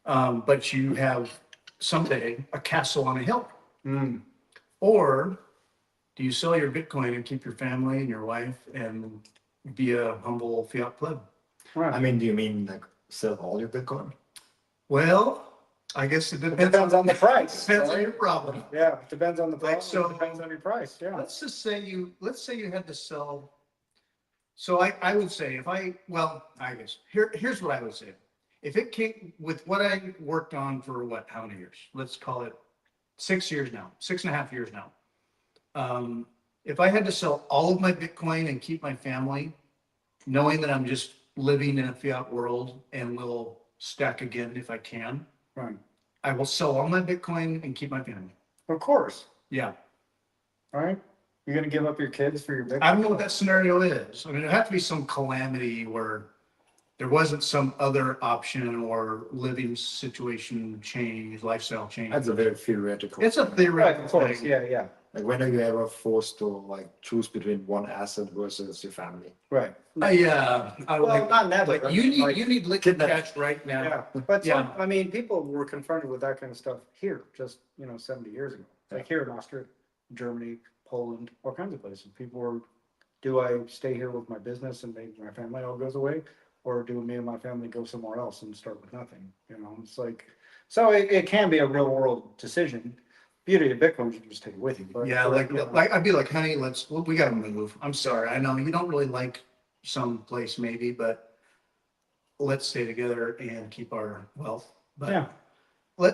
B: But you have someday a castle on a hill.
A: Mm.
B: Or do you sell your Bitcoin and keep your family and your wife and be a humble fiat pleb?
A: Right.
C: I mean, do you mean like sell all your Bitcoin?
B: Well, I guess it
A: It
B: depends,
A: depends on the price.
B: depends on
A: right?
B: your problem.
A: Yeah, it depends on the price.
B: so-
A: It depends on your price. Yeah.
B: Let's say you had to sell. So I would say I guess here's what I would say. If it came with what I worked on for how many years? Let's call it 6 years now, 6.5 years now. If I had to sell all of my Bitcoin and keep my family, knowing that I'm just living in a fiat world and will stack again if I can,
A: Right.
B: I will sell all my Bitcoin and keep my family.
A: Of course.
B: Yeah.
A: All right. You're going to give up your kids for your Bitcoin?
B: I don't know what that scenario is. I mean, it'd have to be some calamity where there wasn't some other option or living situation change, lifestyle change.
C: That's a very theoretical.
B: It's a
A: Right,
B: theoretical
A: of course.
B: thing.
A: Yeah, yeah.
C: Like when are you ever forced to like choose between one asset versus your family?
A: Right.
B: Yeah, I
A: Well,
B: like,
A: not never.
B: like you
A: Like,
B: need liquid
C: kidnap-
B: cash right now.
A: Yeah, but
B: Yeah.
A: I mean, people were confronted with that kind of stuff here just, 70 years ago. Like here in Austria, Germany, Poland, all kinds of places. People were, do I stay here with my business and maybe my family all goes away? Or do me and my family go somewhere else and start with nothing? It's like, so it can be a real world decision. Beauty of Bitcoin, you can just take it with you. But
B: Yeah, like I'd be like, honey, we gotta move. I'm sorry. I know you don't really like some place maybe, but let's stay together and keep our wealth. But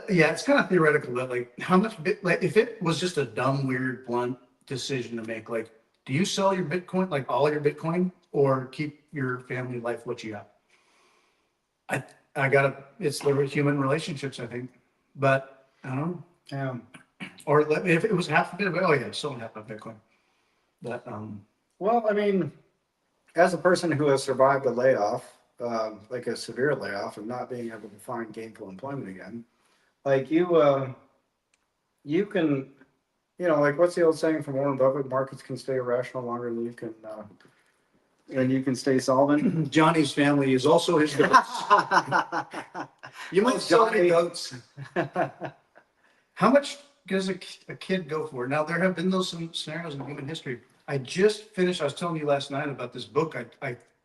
A: yeah,
B: it's kind of theoretical that like how much like if it was just a dumb, weird, blunt decision to make, like, do you sell your Bitcoin, like all your Bitcoin, or keep your family life what you got? It's the human relationships, I think. But I don't know.
A: yeah.
B: Or if it was half a bit of it, oh yeah, still half of Bitcoin. But
A: Well, I mean, as a person who has survived a layoff, like a severe layoff and not being able to find gainful employment again, like you can, like what's the old saying from Warren Buffett? Markets can stay irrational longer than you can stay solvent.
B: Johnny's family is also his goats. You might sell your goats. How much does a kid go for? Now, there have been those scenarios in human history. I was telling you last night about this book.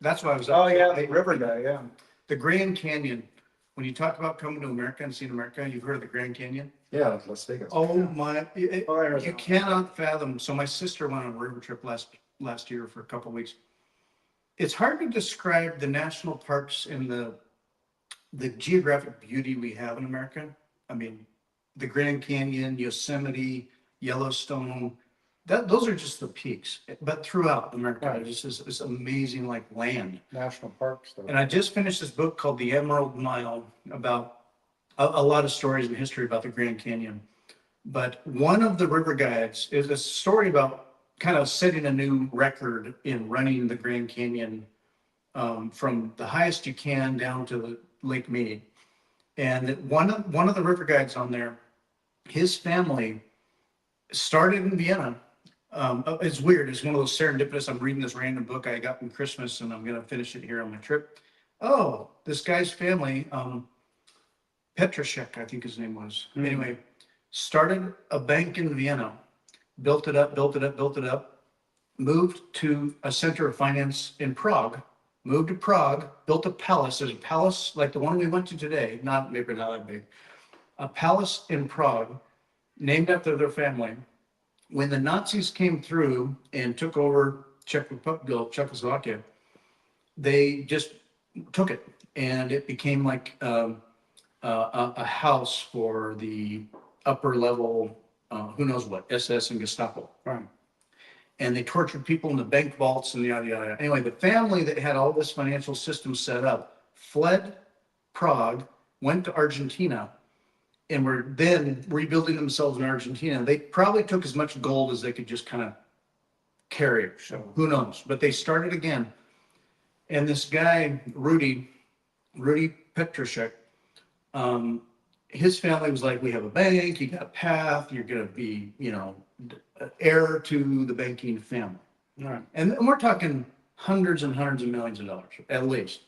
B: That's why I was up.
A: Oh yeah, the river guy. Yeah.
B: The Grand Canyon. When you talk about coming to America and seeing America, you've heard of the Grand Canyon?
C: Yeah, Las Vegas.
B: Oh my,
A: Arizona.
B: you cannot fathom. So my sister went on a river trip last year for a couple of weeks. It's hard to describe the national parks and the geographic beauty we have in America. I mean, the Grand Canyon, Yosemite, Yellowstone, those are just the peaks. But throughout America,
A: Right.
B: it's just this amazing like land.
A: National parks. Though.
B: And I just finished this book called The Emerald Mile about a lot of stories and history about the Grand Canyon. But one of the river guides is a story about kind of setting a new record in running the Grand Canyon from the highest you can down to the Lake Mead. And one of the river guides on there, his family started in Vienna. It's weird. It's one of those serendipitous. I'm reading this random book I got from Christmas, and I'm going to finish it here on my trip. Oh, this guy's family, Petrashek, I think his name was. Anyway, started a bank in Vienna, built it up, moved to a center of finance in Prague, moved to Prague, built a palace. There's a palace like the one we went to today, maybe not that big, a palace in Prague named after their family. When the Nazis came through and took over Czechoslovakia, they just took it, and it became like a house for the upper level, who knows what, SS and Gestapo.
A: Right.
B: And they tortured people in the bank vaults and yada, yada. Anyway, the family that had all this financial system set up fled Prague, went to Argentina, and were then rebuilding themselves in Argentina. They probably took as much gold as they could just kind of carry. So who knows? But they started again. And this guy, Rudy Petrashek, his family was like, we have a bank, you got a path, you're going to be, heir to the banking family.
A: Right.
B: And we're talking hundreds and hundreds of millions of dollars, at least.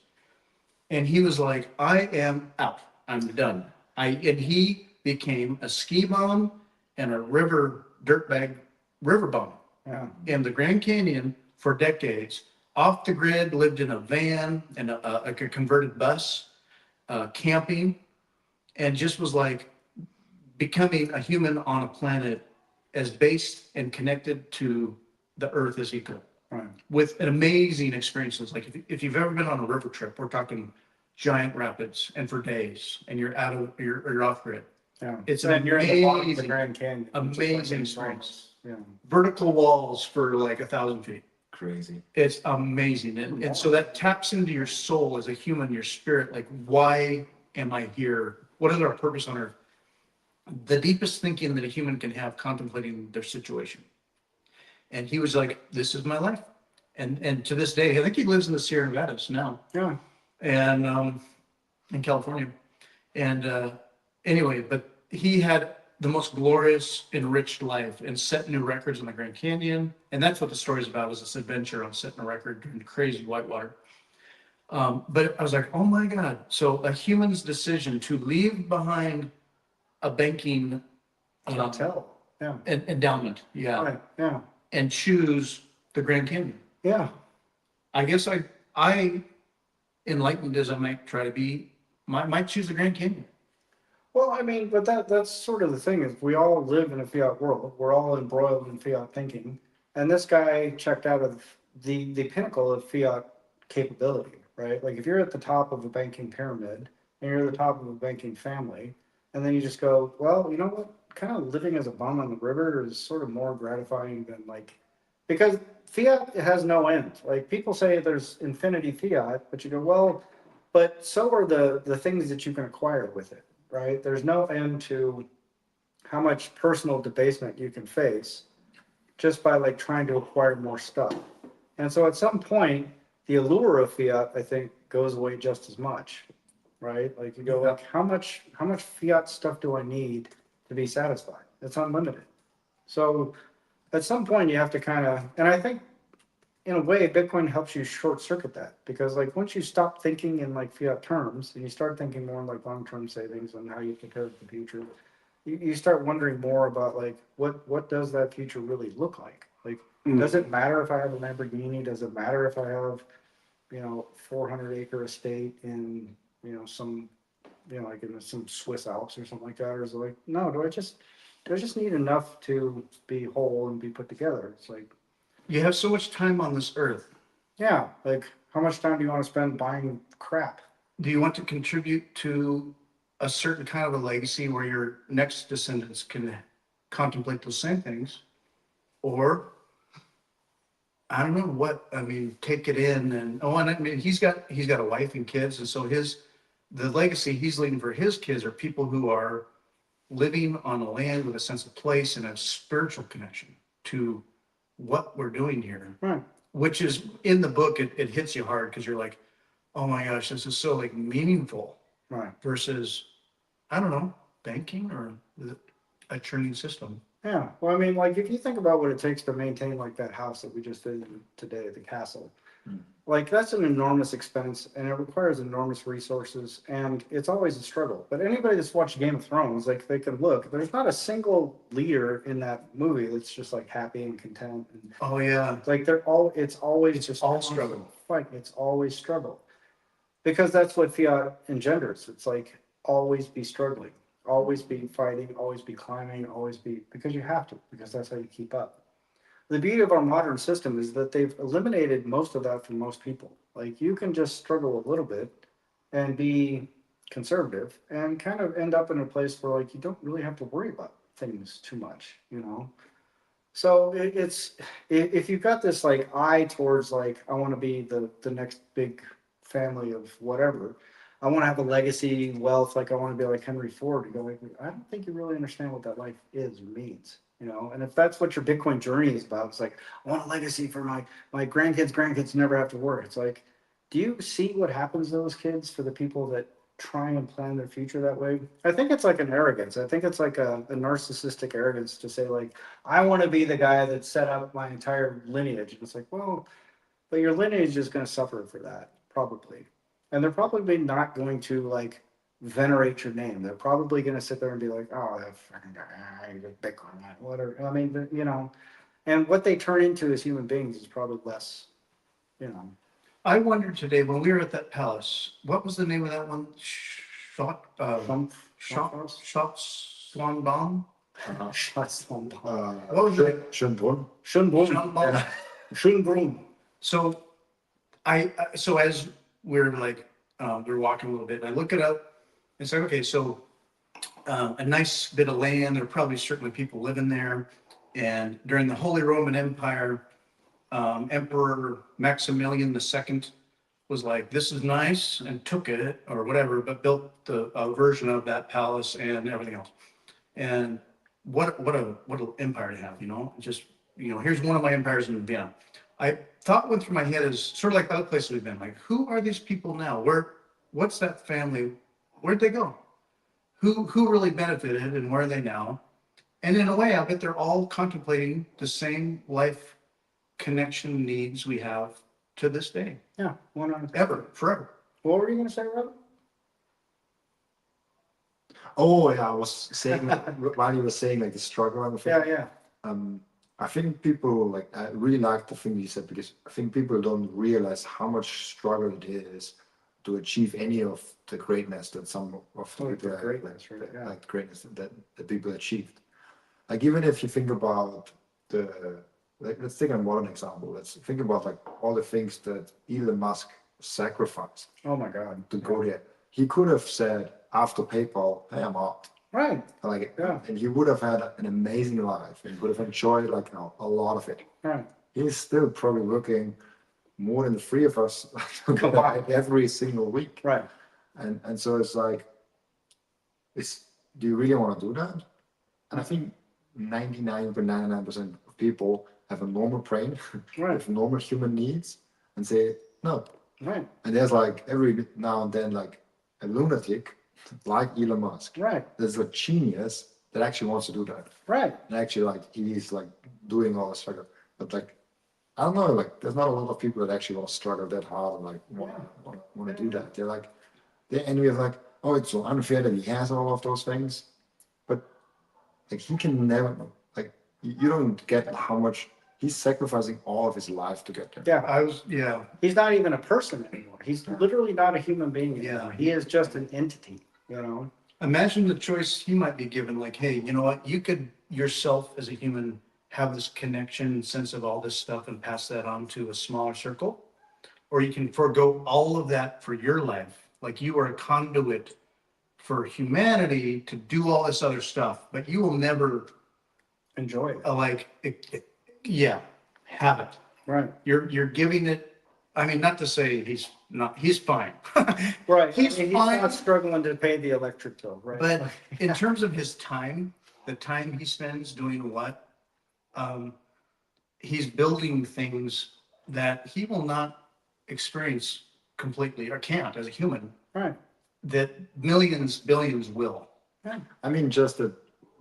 B: And he was like, I am out. I'm done. And he became a ski bum and a dirtbag river bum in the Grand Canyon for decades. Off the grid, lived in a van and a converted bus, camping, and just was like becoming a human on a planet as based and connected to the earth as he could.
A: Right.
B: With an amazing experiences. Like if you've ever been on a river trip, we're talking giant rapids and for days, and you're off grid.
A: Yeah.
B: It's
A: and you're in the bottom of the
B: amazing,
A: Grand Canyon. which is like
B: amazing
A: enormous.
B: experience.
A: Yeah.
B: Vertical walls for like 1,000 feet.
C: Crazy.
B: It's amazing. And so that taps into your soul as a human, your spirit. Like, why am I here? What is our purpose on earth? The deepest thinking that a human can have contemplating their situation. And he was like, this is my life. And to this day, I think he lives in the Sierra Nevadas now.
A: Yeah.
B: And in California. And anyway, but he had the most glorious, enriched life and set new records in the Grand Canyon. And that's what the story is about, is this adventure on setting a record in crazy whitewater. But I was like, oh my God. So a human's decision to leave behind a banking
A: Hotel. Yeah.
B: endowment,
A: Right. Yeah.
B: and choose the Grand Canyon.
A: Yeah.
B: I guess I enlightened as I might try to be, might choose the Grand Canyon.
A: Well, I mean, but that's sort of the thing is we all live in a fiat world. We're all embroiled in fiat thinking. And this guy checked out of the pinnacle of fiat capability, right? Like if you're at the top of a banking pyramid and you're at the top of a banking family, and then you just go, well, you know what? Kind of living as a bum on the river is sort of more gratifying than because fiat has no end. Like people say there's infinity fiat, but you go, well, but so are the things that you can acquire with it. Right? There's no end to how much personal debasement you can face just by trying to acquire more stuff. And so at some point, the allure of fiat, I think, goes away just as much. Right? Like you go, how much fiat stuff do I need to be satisfied? It's unlimited. So at some point you have to and I think in a way, Bitcoin helps you short circuit that because once you stop thinking in fiat terms and you start thinking more in long-term savings and how you prepare for the future, you start wondering more about what does that future really look like? Does it matter if I have a Lamborghini? Does it matter if I have, 400-acre estate in, some, in some Swiss Alps or something like that? Or is it no, do I just need enough to be whole and be put together? It's
B: You have so much time on this earth.
A: yeah, how much time do you want to spend buying crap?
B: Do you want to contribute to a certain kind of a legacy where your next descendants can contemplate those same things? Or, I don't know take it in and he's got a wife and kids. And so the legacy he's leaving for his kids are people who are living on a land with a sense of place and a spiritual connection to what we're doing here.
A: Right.
B: which is in the book, it hits you hard because you're like, oh my gosh, this is so like meaningful
A: Right.
B: versus, I don't know, banking or a churning system.
A: Yeah. Well, I mean, like if you think about what it takes to maintain like that house that we just did today, the castle, like that's an enormous expense and it requires enormous resources and it's always a struggle. But anybody that's watched Game of Thrones, like they can look, there's not a single leader in that movie that's just like happy and content. And
B: Oh yeah.
A: like it's always just
B: all
A: constant
B: struggle.
A: fight. It's always struggle. Because that's what fiat engenders. It's like always be struggling, always be fighting, always be climbing, always be, because you have to, because that's how you keep up. The beauty of our modern system is that they've eliminated most of that for most people. Like you can just struggle a little bit and be conservative and kind of end up in a place where like you don't really have to worry about things too much, you know? So it's, if you've got this like eye towards like, I want to be the next big family of whatever, I want to have a legacy, wealth, like I want to be like Henry Ford, you go like, I don't think you really understand what that life is or means, you know? And if that's what your Bitcoin journey is about, it's like, I want a legacy for my grandkids never have to work. It's like, do you see what happens to those kids for the people that try and plan their future that way? I think it's like an arrogance. I think it's like a narcissistic arrogance to say like, I want to be the guy that set up my entire lineage. And it's like, well, but your lineage is going to suffer for that, probably. And they're probably not going to like venerate your name. They're probably going to sit there and be like, oh, that fucking guy, Bitcoin, whatever. I mean, you know, and what they turn into as human beings is probably less, you know.
B: I wondered today when we were at that palace, what was the name of that one? Swanbong? What was it?
C: Schönbrunn.
B: Schönbrunn.
A: Schönbrunn.
B: So so as we're like, we're walking a little bit, and I look it up and say, okay, so a nice bit of land, there are probably certainly people living there. And during the Holy Roman Empire, Emperor Maximilian II was like, this is nice, and took it or whatever, but built a version of that palace and everything else. And what an empire to have, you know, just, you know, here's one of my empires in Vienna. I thought went through my head is sort of like the other places we've been, like, who are these people now? What's that family? Where'd they go? Who really benefited and where are they now? And in a way, I bet they're all contemplating the same life connection needs we have to this day.
A: Yeah, 100%.
B: Ever, forever.
A: What were you going to say, Robin?
C: Oh yeah, I was saying while you were saying like the struggle and the thing.
A: Yeah.
C: I think people like, I really like the thing you said, because I think people don't realize how much struggle it is to achieve any of the greatness that some of the people like greatness that the people achieved. Like even if you think about let's take a modern example. Let's think about like all the things that Elon Musk sacrificed.
A: Oh my God.
C: To go there. He could have said after PayPal, hey, I'm out.
A: Right.
C: Like,
A: yeah.
C: And he would have had an amazing life and would have enjoyed like, you know, a lot of it.
A: Right.
C: He's still probably working more than the three of us combined every single week.
A: Right.
C: And so it's like, do you really want to do that? And I think 99.99% of people have a normal brain,
A: right.
C: with normal human needs, and say no.
A: Right.
C: And there's like every now and then like a lunatic like Elon Musk.
A: Right.
C: There's a genius that actually wants to do that.
A: Right.
C: And actually like he's like doing all the struggle. But like I don't know, like there's not a lot of people that actually want to struggle that hard and like want to do that. They're like they envy of like, oh, it's so unfair that he has all of those things. But like he can never like you don't get how much he's sacrificing all of his life to get there.
A: Yeah. He's not even a person anymore. He's literally not a human being anymore.
B: Yeah.
A: He is just an entity, you know.
B: Imagine the choice he might be given, like, hey, you know what, you could yourself as a human have this connection, sense of all this stuff and pass that on to a smaller circle, or you can forego all of that for your life. Like you are a conduit for humanity to do all this other stuff, but you will never
A: enjoy it.
B: Have it.
A: Right.
B: You're giving it. I mean, not to say he's fine.
A: Right.
B: He's
A: fine. Not struggling to pay the electric bill, right?
B: But in terms of his time, the time he spends doing what, he's building things that he will not experience completely, or can't as a human,
A: Right.
B: that millions, billions will.
A: Yeah.
C: I mean, just the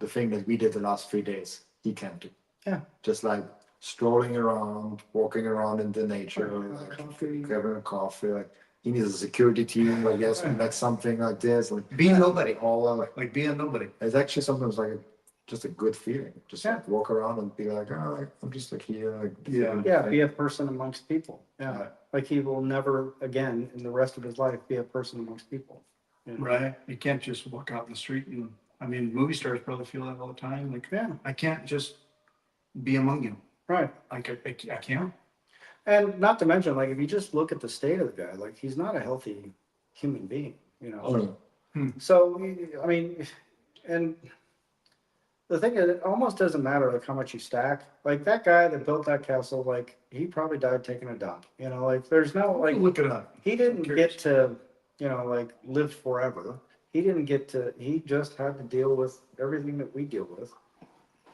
C: thing that we did the last 3 days, he can't do.
A: Yeah.
C: Just like strolling around, walking around in the nature,
A: Right, coffee.
C: grabbing a coffee. Like he needs a security team, I guess, and like something like this. Like
B: Being nobody,
C: all
B: like being nobody.
C: it's actually sometimes like just a good feeling. Just
A: Yeah.
C: like walk around and be like, oh, like, I'm just like here. Like,
B: Yeah.
A: Yeah, be a person amongst people. Yeah.
C: Yeah.
A: Like he will never again in the rest of his life be a person amongst people. You know?
B: Right? You can't just walk out in the street and, I mean, movie stars probably feel that all the time. Like,
A: Yeah.
B: I can't just be among you.
A: Right.
B: Like, I can't.
A: And not to mention, like, if you just look at the state of the guy, like, he's not a healthy human being, you know?
C: Oh, no.
A: So, I mean, and the thing is, it almost doesn't matter, like, how much you stack. Like, that guy that built that castle, like, he probably died taking a dump, you know? Like, there's no, like,
B: Look it up.
A: he didn't
B: Curious.
A: get to, you know, like, live forever. He didn't get to, he just had to deal with everything that we deal with.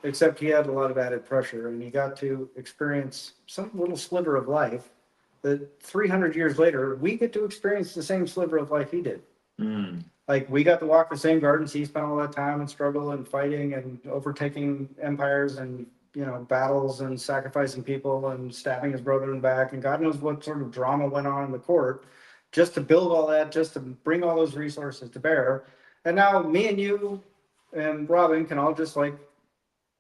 A: Except he had a lot of added pressure and he got to experience some little sliver of life that 300 years later, we get to experience the same sliver of life he did.
C: Mm.
A: Like we got to walk the same gardens. He spent all that time and struggle and fighting and overtaking empires and, you know, battles and sacrificing people and stabbing his brother in the back. And God knows what sort of drama went on in the court just to build all that, just to bring all those resources to bear. And now me and you and Robin can all just like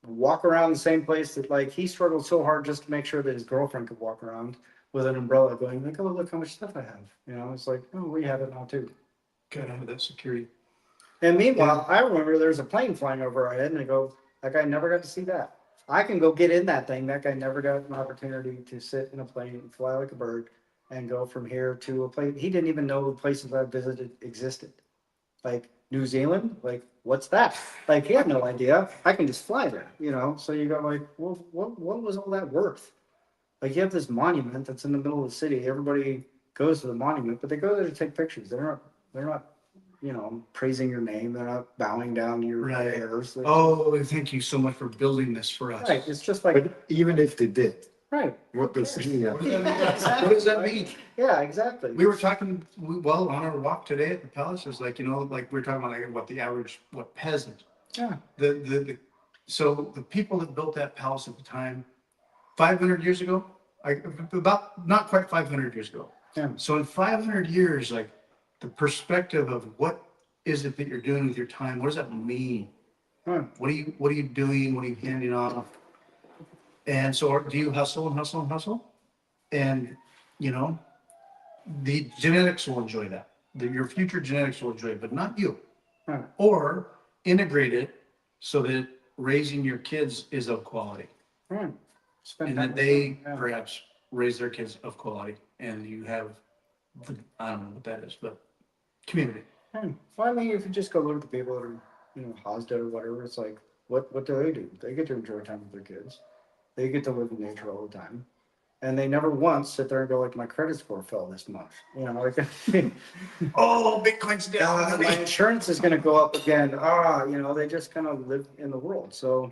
A: walk around the same place that like he struggled so hard just to make sure that his girlfriend could walk around with an umbrella going like, oh, look how much stuff I have. You know, it's like, oh, we have it now too.
B: Gotta have that security.
A: And meanwhile, I remember there's a plane flying over our head and I go, that guy never got to see that. I can go get in that thing. That guy never got an opportunity to sit in a plane and fly like a bird and go from here to a place. He didn't even know the places I visited existed. Like New Zealand, like what's that? Like he had no idea. I can just fly there, you know. So you go like, well, what was all that worth? Like you have this monument that's in the middle of the city. Everybody goes to the monument, but they go there to take pictures. They're not, you know, praising your name. They're not bowing down to your
B: Right.
A: prayers. They're-
B: Oh, thank you so much for building this for us.
A: right. It's just like
C: But even if they did,
A: right.
C: what does he have?
B: What does that mean?
A: Yeah, exactly.
B: We were talking, well, on our walk today at the palace, is like, you know, like we were talking about like what the average, what peasant.
A: Yeah.
B: So the people that built that palace at the time, 500 years ago, about not quite 500 years ago.
A: Yeah.
B: So in 500 years, like the perspective of what is it that you're doing with your time? What does that mean?
A: Right.
B: What are you doing? What are you handing off? And so do you hustle and hustle and hustle? And, you know, the genetics will enjoy that. Your future genetics will enjoy it, but not you.
A: Right.
B: Or integrate it so that raising your kids is of quality.
A: Right. Spend
B: And
A: time
B: that
A: with
B: they
A: them, yeah.
B: perhaps raise their kids of quality. And you have, I don't know what that is, but community.
A: Hmm. Well, I mean, if you just go look at the people that are, you know, Hosda or whatever, it's like, what do? They get to enjoy time with their kids. They get to live in nature all the time. And they never once sit there and go like, my credit score fell this much. You know, like,
B: Oh, Bitcoin's down.
A: my insurance is gonna go up again. You know, they just kind of live in the world. So,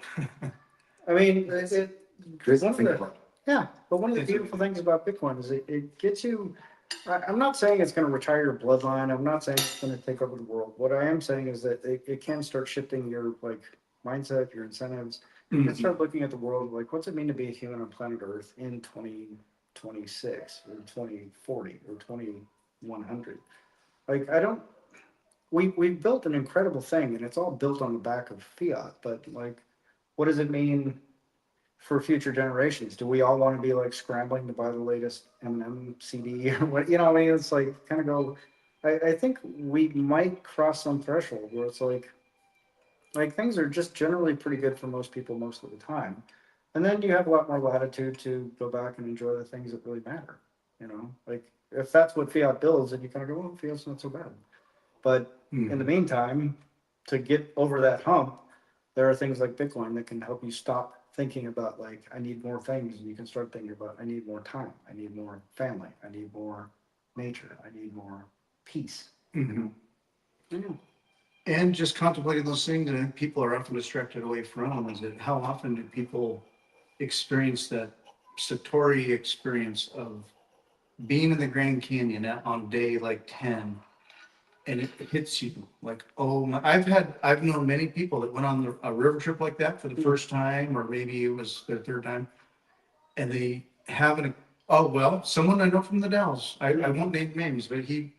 A: I mean,
C: Crazy
A: one of
C: thing
A: the-
C: about
A: yeah, but one of the
B: It's
A: beautiful things about Bitcoin is it gets you, I'm not saying it's gonna retire your bloodline, I'm not saying it's gonna take over the world. What I am saying is that it can start shifting your like mindset, your incentives. You can start looking at the world like, what's it mean to be a human on planet Earth in 2026 or 2040 or 2100? Like, we've built an incredible thing and it's all built on the back of fiat, but like, what does it mean for future generations? Do we all want to be like scrambling to buy the latest M&M CD or what, you know, I mean, it's like kind of go, I think we might cross some threshold where it's like things are just generally pretty good for most people most of the time. And then you have a lot more latitude to go back and enjoy the things that really matter, you know, like if that's what fiat builds, then you kind of go, well, fiat's not so bad. But in the meantime, to get over that hump, there are things like Bitcoin that can help you stop thinking about like, I need more things. And you can start thinking about, I need more time. I need more family. I need more nature. I need more peace.
B: Mhm.
A: Yeah.
B: And just contemplating those things that people are often distracted away from is that how often do people experience that Satori experience of being in the Grand Canyon on day like 10, and it hits you like, oh my, I've known many people that went on a river trip like that for the first time, or maybe it was their third time, and they have oh, well, someone I know from the Dalles, I won't name names, but he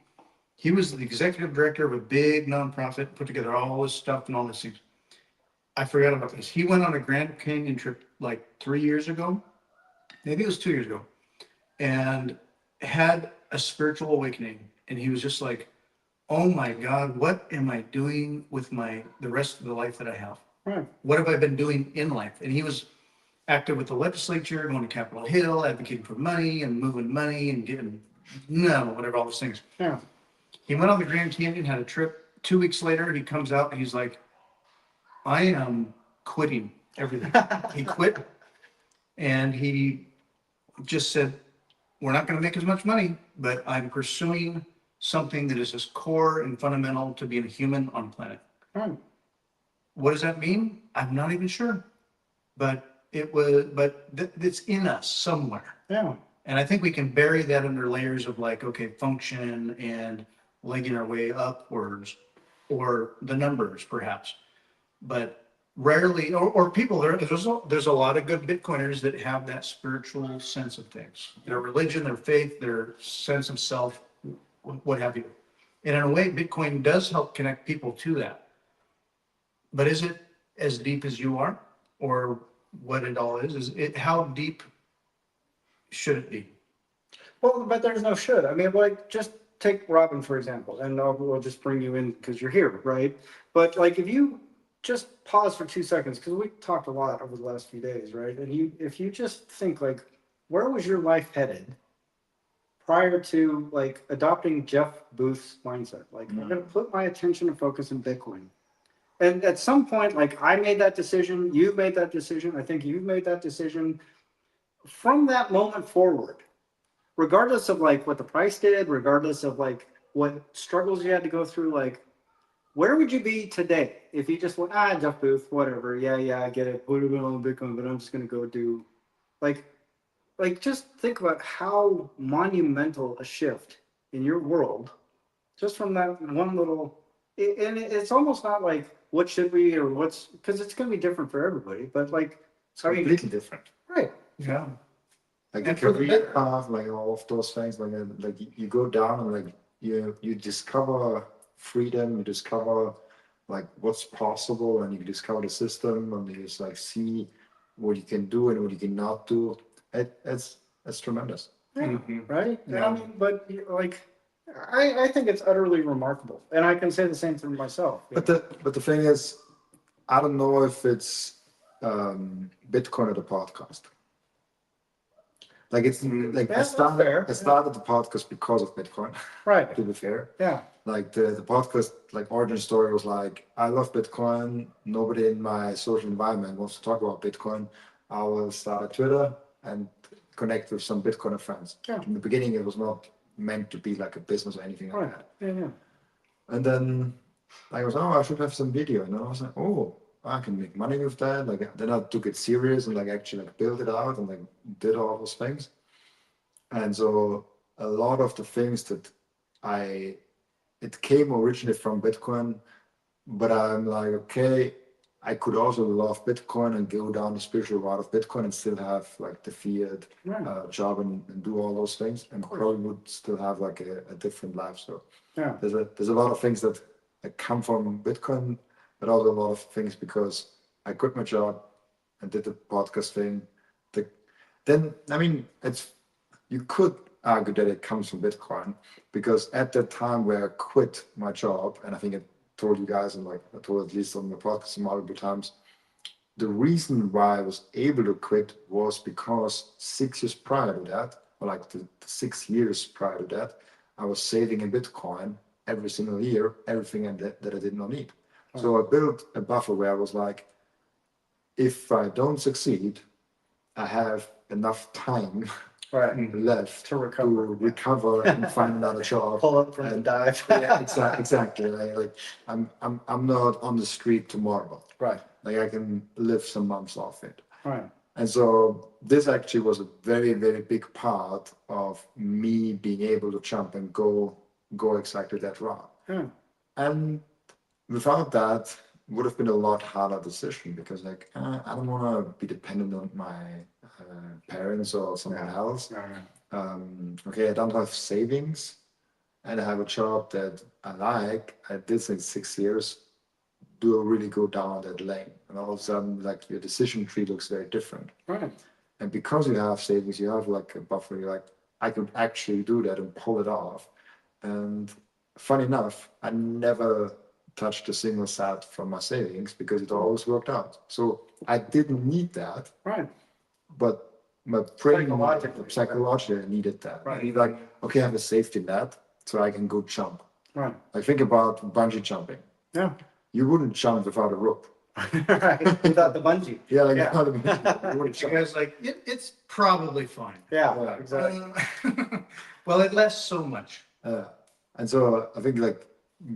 B: was the executive director of a big nonprofit, put together all this stuff and all these things. I forgot about this. He went on a Grand Canyon trip like 3 years ago, maybe it was 2 years ago, and had a spiritual awakening. And he was just like, oh my God, what am I doing with the rest of the life that I have?
A: Right.
B: What have I been doing in life? And he was active with the legislature, going to Capitol Hill, advocating for money and moving money and getting, no, whatever, all those things.
A: Yeah.
B: He went on the Grand Canyon, had a trip. 2 weeks later, he comes out and he's like, I am quitting everything. He quit, and he just said, we're not going to make as much money, but I'm pursuing something that is as core and fundamental to being a human on the planet.
A: Right.
B: What does that mean? I'm not even sure, but it's in us somewhere.
A: Yeah.
B: And I think we can bury that under layers of like, okay, function and legging our way upwards, or the numbers perhaps, but rarely, or people, there's a lot of good Bitcoiners that have that spiritual sense of things, their religion, their faith, their sense of self, what have you. And in a way, Bitcoin does help connect people to that. But is it as deep as you are, or what it all is? Is it, how deep should it be?
A: Well, but there's no should. I mean, like, just take Robin, for example, and we'll just bring you in because you're here, right? But like, if you just pause for 2 seconds, because we talked a lot over the last few days, right? And if you just think like, where was your life headed prior to like adopting Jeff Booth's mindset? Like, I'm going to put my attention and focus in Bitcoin. And at some point, like, I made that decision, you made that decision, I think you've made that decision. From that moment forward, regardless of like what the price did, regardless of like what struggles you had to go through, like, where would you be today if you just went, Jeff Booth, whatever, yeah, I get it, put it on Bitcoin, but I'm just gonna go do, like just think about how monumental a shift in your world, just from that one little, and it's almost not like what should we or what's, because it's gonna be different for everybody, but like,
C: It's completely different.
A: right,
B: Yeah.
C: Like the
B: And for the
C: career path, like all of those things, like you go down and like you discover freedom, you discover like what's possible, and you discover the system, and you just like see what you can do and what you cannot do. It's tremendous.
A: yeah, right?
B: Yeah.
A: I mean, but like, I think it's utterly remarkable, and I can say the same for myself.
C: But the thing is, I don't know if it's Bitcoin or the podcast. Like it's like
A: Yeah, that's fair.
C: I started the podcast because of Bitcoin.
A: Right.
C: To be fair,
A: Yeah.
C: like the podcast, like origin story was like, I love Bitcoin. Nobody in my social environment wants to talk about Bitcoin. I will start a Twitter and connect with some Bitcoiner friends.
A: Yeah.
C: In the beginning, it was not meant to be like a business or anything like
A: Right.
C: that.
A: Yeah.
C: And then I was, I should have some video. And I was like, oh, I can make money with that. Like then I took it serious and like actually like built it out and like did all those things. And so a lot of the things that it came originally from Bitcoin, but I'm like, okay, I could also love Bitcoin and go down the spiritual route of Bitcoin and still have like the fiat
A: Right.
C: job and do all those things, and probably would still have like a different life. So
A: Yeah.
C: there's a lot of things that come from Bitcoin, but also a lot of things because I quit my job and did the podcast thing. Then I mean, you could argue that it comes from Bitcoin, because at that time where I quit my job, and I think I told you guys, and like I told at least on the podcast multiple times, the reason why I was able to quit was because 6 years prior to that, or like the 6 years prior to that, I was saving in Bitcoin every single year, everything that I did not need. So I built a buffer where I was like, if I don't succeed, I have enough time
A: Right.
C: left
A: To recover.
C: and find another job.
A: Pull up from the dive.
C: Yeah, exactly. Like I'm not on the street tomorrow.
A: Right.
C: Like I can live some months off it.
A: Right.
C: And so this actually was a very, very big part of me being able to jump and go exactly that route.
A: Yeah.
C: And without that, would have been a lot harder decision because like I don't want to be dependent on my parents or someone else. Okay, I don't have savings, and I have a job that I like. I did in 6 years. Do a really go down that lane, and all of a sudden, like your decision tree looks very different.
A: Right.
C: And because you have savings, you have like a buffer. You're like, I could actually do that and pull it off. And funny enough, I never touched a single cent from my savings because it always worked out. So I didn't need that,
A: Right.
C: but my brain
A: Psychologically.
C: needed that.
A: Right.
C: I need like, okay, I have a safety net so I can go jump.
A: Right.
C: Like think about bungee jumping.
A: Yeah.
C: You wouldn't jump without a rope.
A: Right. Without the bungee.
C: Yeah, like
A: Yeah.
C: you wouldn't jump.
B: Because like, it's probably fine.
A: Yeah,
C: Yeah.
A: exactly.
B: Well, it lasts so much.
C: And so I think like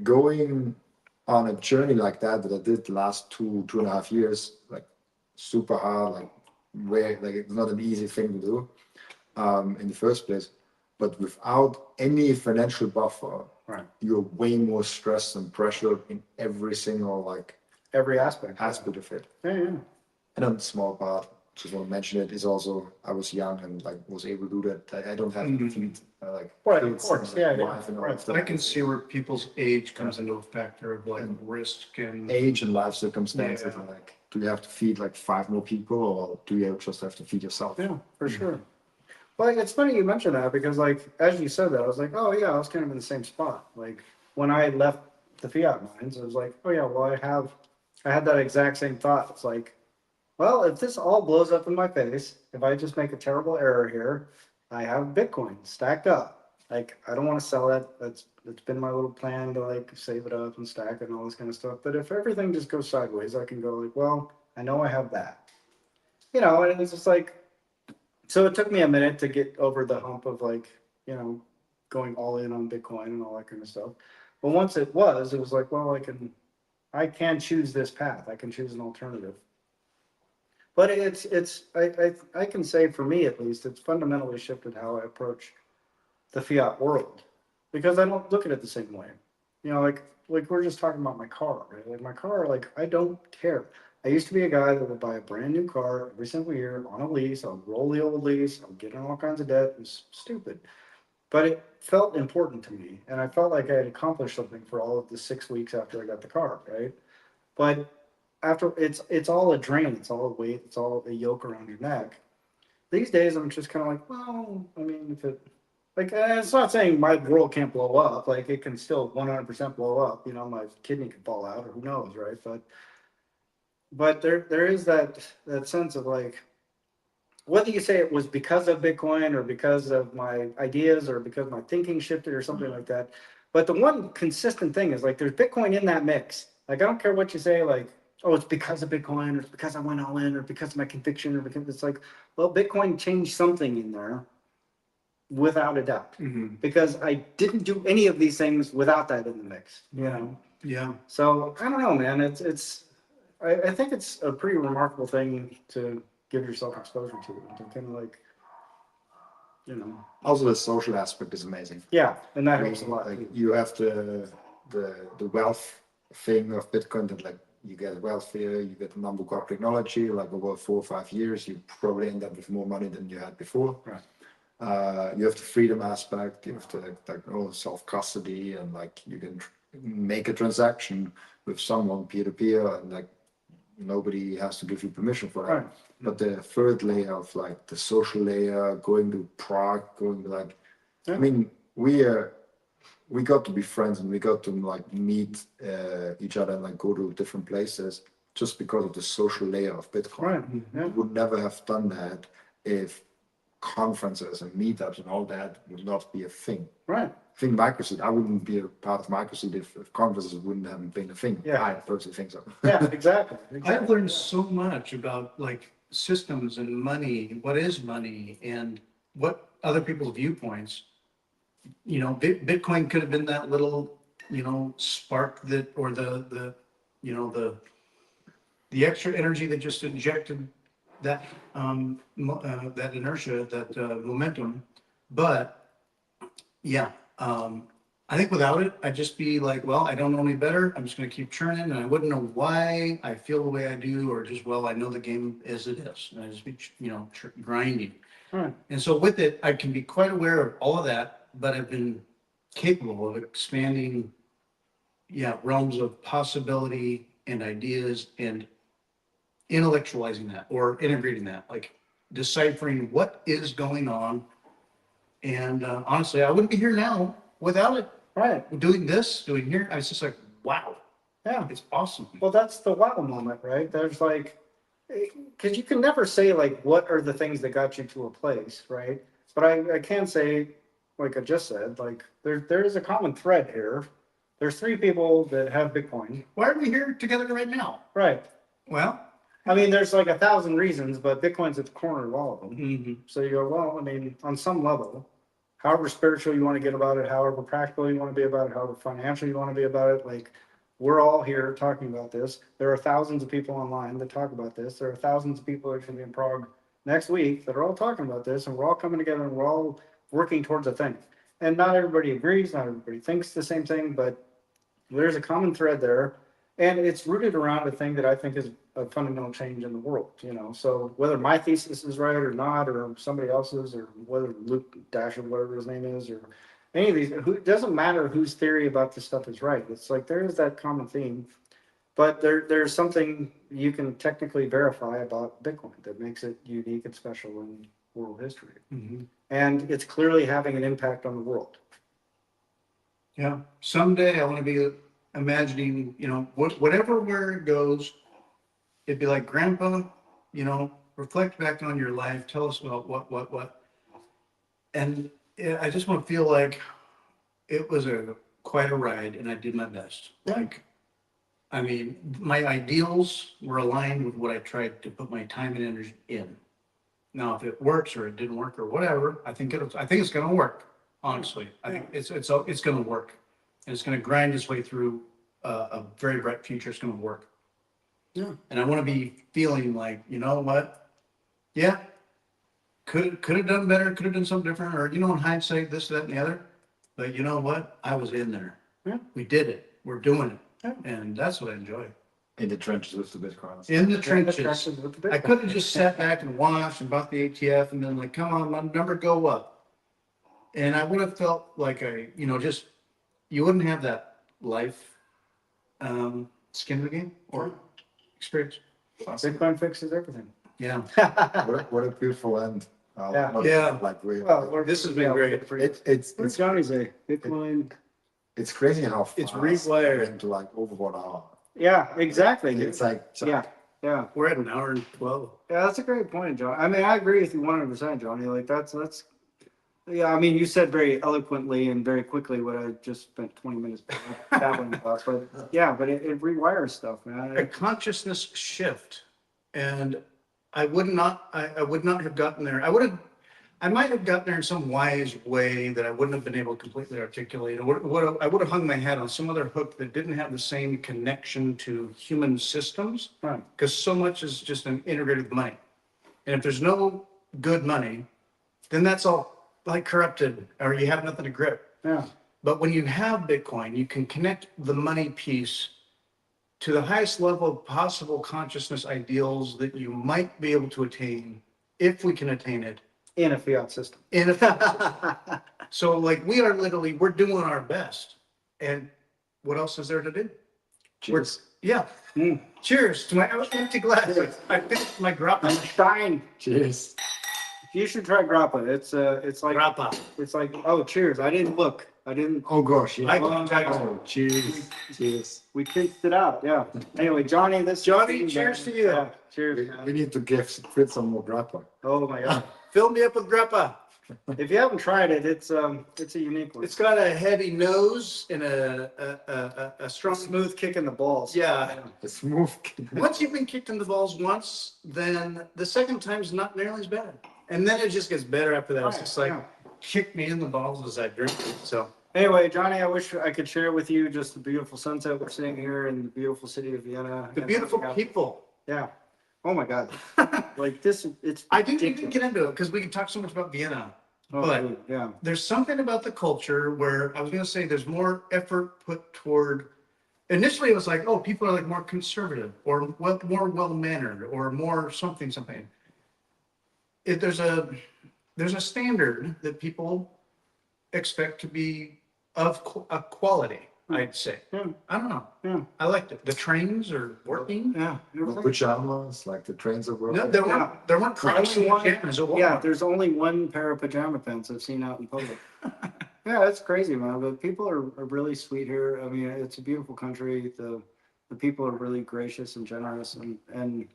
C: going on a journey like that I did the last 2.5 years, like super hard, like it's not an easy thing to do in the first place. But without any financial buffer,
A: Right.
C: you're way more stressed and pressured in every single like
A: Every aspect.
C: aspect of it.
A: Yeah, yeah.
C: And then the small part, just want to mention it, is also I was young and like was able to do that. I don't have to feed like
A: Right, of
C: kids
A: course,
C: and,
A: yeah,
C: like,
A: yeah,
C: wife and all
A: right.
C: that stuff.
B: I can see where people's age comes into a factor of like risk and.
C: Age and life circumstances,
B: Yeah.
C: and like, do you have to feed like 5 more people, or do you just have to feed yourself?
A: Yeah, for sure. Well, it's funny you mentioned that because, like, as you said that, I was like, oh yeah, I was kind of in the same spot. Like when I left the Fiat mines, I was like, oh yeah, well I had that exact same thought. It's like, well, if this all blows up in my face, if I just make a terrible error here, I have Bitcoin stacked up. Like I don't want to sell it. That's been my little plan to like save it up and stack it and all this kind of stuff. But if everything just goes sideways, I can go like, well, I know I have that. And it's just like, so it took me a minute to get over the hump of like, going all in on Bitcoin and all that kind of stuff. But once it was like, well, I can choose this path. I can choose an alternative. But I can say for me at least, it's fundamentally shifted how I approach the fiat world because I don't look at it the same way. Like we're just talking about my car, right? Like my car, like I don't care. I used to be a guy that would buy a brand new car every single year on a lease. I would roll the old lease. I would get in all kinds of debt. It was stupid, but it felt important to me, and I felt like I had accomplished something for all of the 6 weeks after I got the car, right? But after it's all a drain. It's all a weight. It's all a yoke around your neck. These days, I'm just kind of like, well, I mean, if it like, it's not saying my world can't blow up. Like, it can still 100% blow up. My kidney could fall out, or who knows, right? But there is that sense of like, whether you say it was because of Bitcoin or because of my ideas or because my thinking shifted or something like that. But the one consistent thing is like, there's Bitcoin in that mix. Like, I don't care what you say, like, oh, it's because of Bitcoin, or it's because I went all in, or because of my conviction, or because it's like, well, Bitcoin changed something in there. Without a doubt, because I didn't do any of these things without that in the mix,
B: Yeah.
A: So I don't know, man. I think it's a pretty remarkable thing to give yourself exposure to kind of like,
C: Also, the social aspect is amazing.
A: yeah, and that
C: I
A: helps a
C: mean,
A: lot.
C: like you have the wealth thing of Bitcoin that like you get wealthier, you get non-block technology. Like over 4 or 5 years, you probably end up with more money than you had before.
A: Right.
C: You have the freedom aspect. You have to self custody, and like you can make a transaction with someone peer to peer, and like nobody has to give you permission for that.
A: Right.
C: But the third layer of like the social layer, going to Prague, going to like,
A: Yeah.
C: I mean, we got to be friends and we got to like meet each other and like go to different places just because of the social layer of Bitcoin.
A: Right. Yeah.
C: We would never have done that if conferences and meetups and all that would not be a thing.
A: Right.
C: I think MicroSeed, I wouldn't be a part of MicroSeed if conferences wouldn't have been a thing.
A: Yeah.
C: I personally think so.
A: Yeah. Exactly.
B: I've learned so much about like systems and money, what is money, and what other people's viewpoints. Bitcoin could have been that little, spark that, or the extra energy that just injected that, that inertia, that, momentum. But yeah, I think without it, I'd just be like, well, I don't know any better. I'm just gonna keep churning and I wouldn't know why I feel the way I do, or just, well, I know the game as it is. And I just be, grinding.
A: Right.
B: And so with it, I can be quite aware of all of that, but I've been capable of expanding, realms of possibility and ideas and intellectualizing that or integrating that, like deciphering what is going on. And honestly, I wouldn't be here now without it.
A: Right.
B: Doing this, doing here, I was just like, wow,
A: Yeah.
B: it's awesome.
A: Well, that's the wow moment, right? There's like, because you can never say like, what are the things that got you to a place, right? But I can say, like I just said, like there is a common thread here. There's three people that have Bitcoin.
B: Why are we here together right now?
A: Right.
B: Well,
A: I mean, there's like 1,000 reasons, but Bitcoin's at the corner of all of them.
B: mhm.
A: So you go, well, I mean, on some level, however spiritual you want to get about it, however practical you want to be about it, however financial you want to be about it, like we're all here talking about this. There are thousands of people online that talk about this. There are thousands of people that are going to be in Prague next week that are all talking about this, and we're all coming together and we're all working towards a thing. And not everybody agrees, not everybody thinks the same thing, but there's a common thread there. And it's rooted around a thing that I think is a fundamental change in the world, So whether my thesis is right or not, or somebody else's, or whether Luke Dash or whatever his name is, or any of these, it doesn't matter whose theory about this stuff is right. It's like there is that common theme, but there's something you can technically verify about Bitcoin that makes it unique and special in world history.
B: Mhm.
A: And it's clearly having an impact on the world.
B: Yeah, someday I want to be imagining, whatever where it goes, it'd be like, Grandpa, reflect back on your life, tell us about what. And I just want to feel like it was quite a ride and I did my best.
A: Yeah.
B: Like, I mean, my ideals were aligned with what I tried to put my time and energy in. Now, if it works or it didn't work or whatever, I think it's going to work. Honestly, I think it's going to work, and it's going to grind its way through a very bright future. It's going to work.
A: Yeah.
B: And I want to be feeling like, you know what? Yeah. Could have done better. Could have done something different. Or, in hindsight, this, that, and the other. But you know what? I was in there.
A: Yeah.
B: We did it. We're doing it.
A: Yeah.
B: And that's what I enjoy.
C: In the trenches with the Bitcoins.
B: In the trenches.
A: With the
B: I
A: Bitcoin.
B: could have just sat back and watched and bought the ATF and then like, come on, my number go up. And I would have felt like you wouldn't have that life skin in the game or experience.
A: Bitcoin fixes everything.
B: Yeah.
C: What a beautiful end.
A: Yeah.
B: Yeah.
C: Like
B: This has been great.
C: it's
A: Johnny say? Bitcoin.
C: it's crazy how fast
B: It's rewired.
C: into like over 1 hour.
A: Yeah, exactly.
C: It's like
A: Yeah.
B: We're at an hour and 12.
A: Yeah, that's a great point, John. I mean, I agree with you 100%, Johnny. Like that's, yeah, I mean, you said very eloquently and very quickly what I just spent 20 minutes babbling about, but yeah, but it rewires stuff,
B: A
A: man.
B: consciousness shift. And I would not have gotten there. I might have gotten there in some wise way that I wouldn't have been able to completely articulate. I would have hung my head on some other hook that didn't have the same connection to human systems,
A: Right.
B: because so much is just integrated with money. And if there's no good money, then that's all like corrupted, or you have nothing to grip.
A: Yeah.
B: But when you have Bitcoin, you can connect the money piece to the highest level of possible consciousness ideals that you might be able to attain, if we can attain it.
A: In a fiat system.
B: So like we're doing our best. And what else is there to do?
C: cheers.
B: Yeah.
A: Mm.
B: Cheers to my empty glass. I finished my grappa.
A: Stein.
C: Cheers.
A: You should try grappa. It's like,
B: Grappa.
A: it's like, oh, cheers. I didn't look. I didn't.
C: Oh gosh, yeah.
B: I-
C: Cheers. Cheers.
A: We kicked it out. Yeah. Anyway, Johnny,
B: cheers to you.
A: Yeah, cheers.
C: We need to give Fritz some more grappa.
A: Oh my God.
B: Fill me up with grappa.
A: If you haven't tried it, it's a unique one.
B: It's got a heavy nose and a strong.
A: smooth kick in the balls.
B: Yeah.
C: A smooth.
B: Once you've been kicked in the balls once, then the second time's not nearly as bad. And then it just gets better after that. It's just like,
A: Yeah.
B: kick me in the balls as I drink it. So
A: Anyway, Johnny, I wish I could share with you just the beautiful sunset we're seeing here in the beautiful city of Vienna.
B: the beautiful people.
A: Yeah. Oh my God. Like this, it's.
B: I do need to
A: ridiculous.
B: get into it because we can talk so much about Vienna.
A: Oh,
B: but
A: dude, yeah.
B: there's something about the culture where I was going to say there's more effort put toward. Initially, it was like, oh, people are like more conservative or more well-mannered or more something. There's a standard that people expect to be of a quality, I'd say.
A: Yeah.
B: I don't know.
A: Yeah.
B: I liked it. The trains are working.
A: Yeah.
C: Pajamas, like the trains are
B: No,
C: working.
B: there weren't cracks in pajamas at Walmart.
A: Yeah, there's only one pair of pajama pants I've seen out in public. Yeah, it's crazy, man. But people are really sweet here. I mean, it's a beautiful country. The people are really gracious and generous, and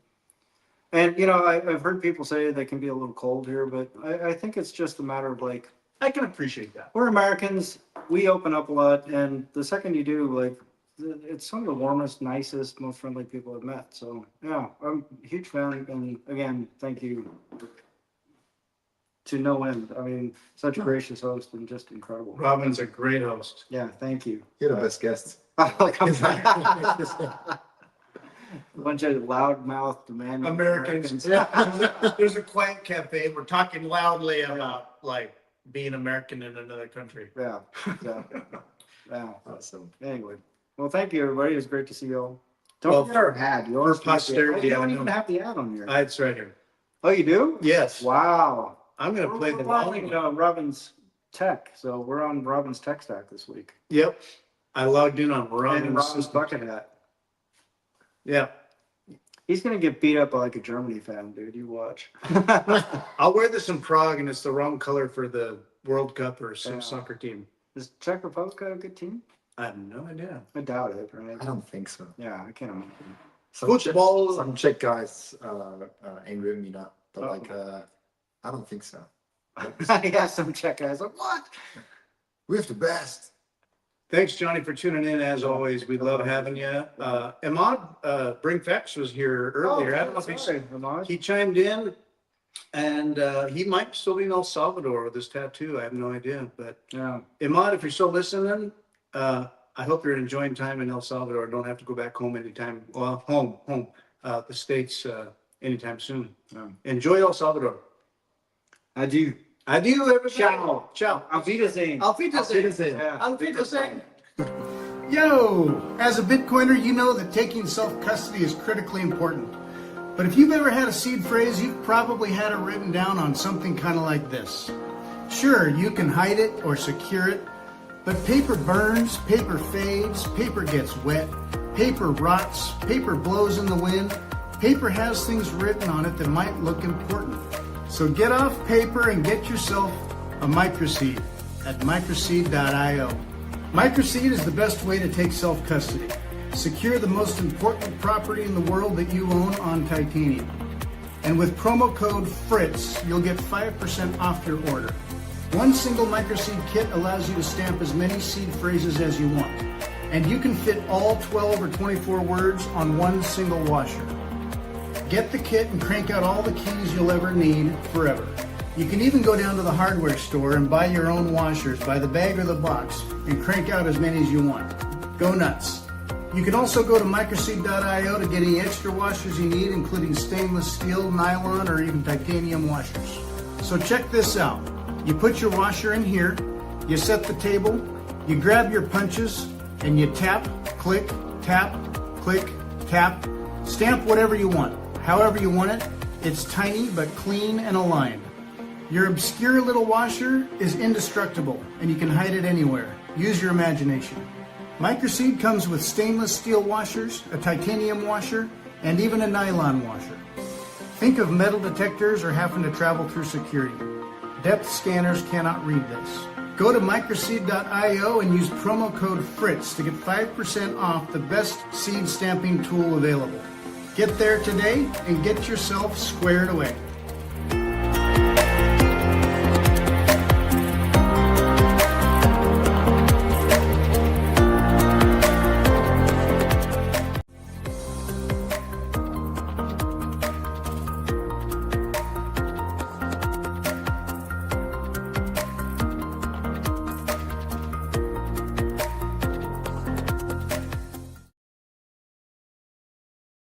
A: you know, I've heard people say they can be a little cold here, but I think it's just a matter of like,
B: I can appreciate that.
A: we're Americans. We open up a lot, and the second you do, like, it's some of the warmest, nicest, most friendly people I've met. So yeah, I'm a huge fan, and again, thank you to no end. I mean, such a gracious host and just incredible.
B: Robin's a great host.
A: Yeah, thank you.
C: You're the best guest.
A: Like, a bunch of loudmouth demanding
B: Americans. There's a quiet cafe. We're talking loudly about like being American in another country.
A: Yeah, yeah, yeah.
C: Awesome.
A: Anyway, well, thank you, everybody. It was great to see you all.
B: Well,
A: Don't forget our ad. You always
B: posterity,
A: You don't
B: I
A: even
B: know.
A: have the ad on here.
B: It's right here.
A: Oh, you do?
B: Yes.
A: Wow.
B: I'm going to play the
A: We're on,
B: volume.
A: Robin's Tech. So we're on Robin's Tech Stack this week.
B: Yep. I logged in on
A: And
B: Robin's
A: Robin's
B: system.
A: bucket hat.
B: Yeah.
A: He's gonna get beat up by like a Germany fan, dude. You watch.
B: I'll wear this in Prague and it's the wrong color for the World Cup or some
A: Yeah.
B: soccer team.
A: Does Czech Republic got a good team?
B: I have no idea.
A: I doubt it, right?
C: I don't think so.
A: Yeah, I can't imagine.
B: Football.
C: Some Czech guys angry at me now, but
A: Oh.
C: like I don't think so.
A: Yeah, some Czech guys like, what?
C: We have the best.
B: Thanks, Johnny, for tuning in. As always, we love having you. Ahmad Bringfex was here earlier. I don't know if he's-
A: sorry, Ahmad.
B: he chimed in, and he might still be in El Salvador with his tattoo. I have no idea. But
A: Yeah.
B: Ahmad, if you're still listening, I hope you're enjoying time in El Salvador. Don't have to go back home anytime. Well, home, the States anytime soon.
A: Yeah.
B: Enjoy El Salvador.
A: Adieu.
B: Adieu, everybody.
A: Ciao.
B: Ciao.
A: Auf Wiedersehen.
B: Auf Wiedersehen.
A: Yeah.
B: Auf Wiedersehen. Yo, as a Bitcoiner, you know that taking self-custody is critically important. But if you've ever had a seed phrase, you've probably had it written down on something kind of like this. Sure, you can hide it or secure it, but paper burns, paper fades, paper gets wet, paper rots, paper blows in the wind, paper has things written on it that might look important. So get off paper and get yourself a MicroSeed at microseed.io. MicroSeed is the best way to take self-custody. Secure the most important property in the world that you own on titanium. And with promo code FRITZ, you'll get 5% off your order. One single MicroSeed kit allows you to stamp as many seed phrases as you want. And you can fit all 12 or 24 words on one single washer. Get the kit and crank out all the keys you'll ever need forever. You can even go down to the hardware store and buy your own washers by the bag or the box and crank out as many as you want. Go nuts. You can also go to microseed.io to get any extra washers you need, including stainless steel, nylon, or even titanium washers. So check this out. You put your washer in here, you set the table, you grab your punches, and you tap, click, tap, stamp whatever you want. However you want it, it's tiny but clean and aligned. Your obscure little washer is indestructible and you can hide it anywhere. Use your imagination. MicroSeed comes with stainless steel washers, a titanium washer, and even a nylon washer. Think of metal detectors or having to travel through security. Depth scanners cannot read this. Go to microseed.io and use promo code FRITZ to get 5% off the best seed stamping tool available. Get there today and get yourself squared away.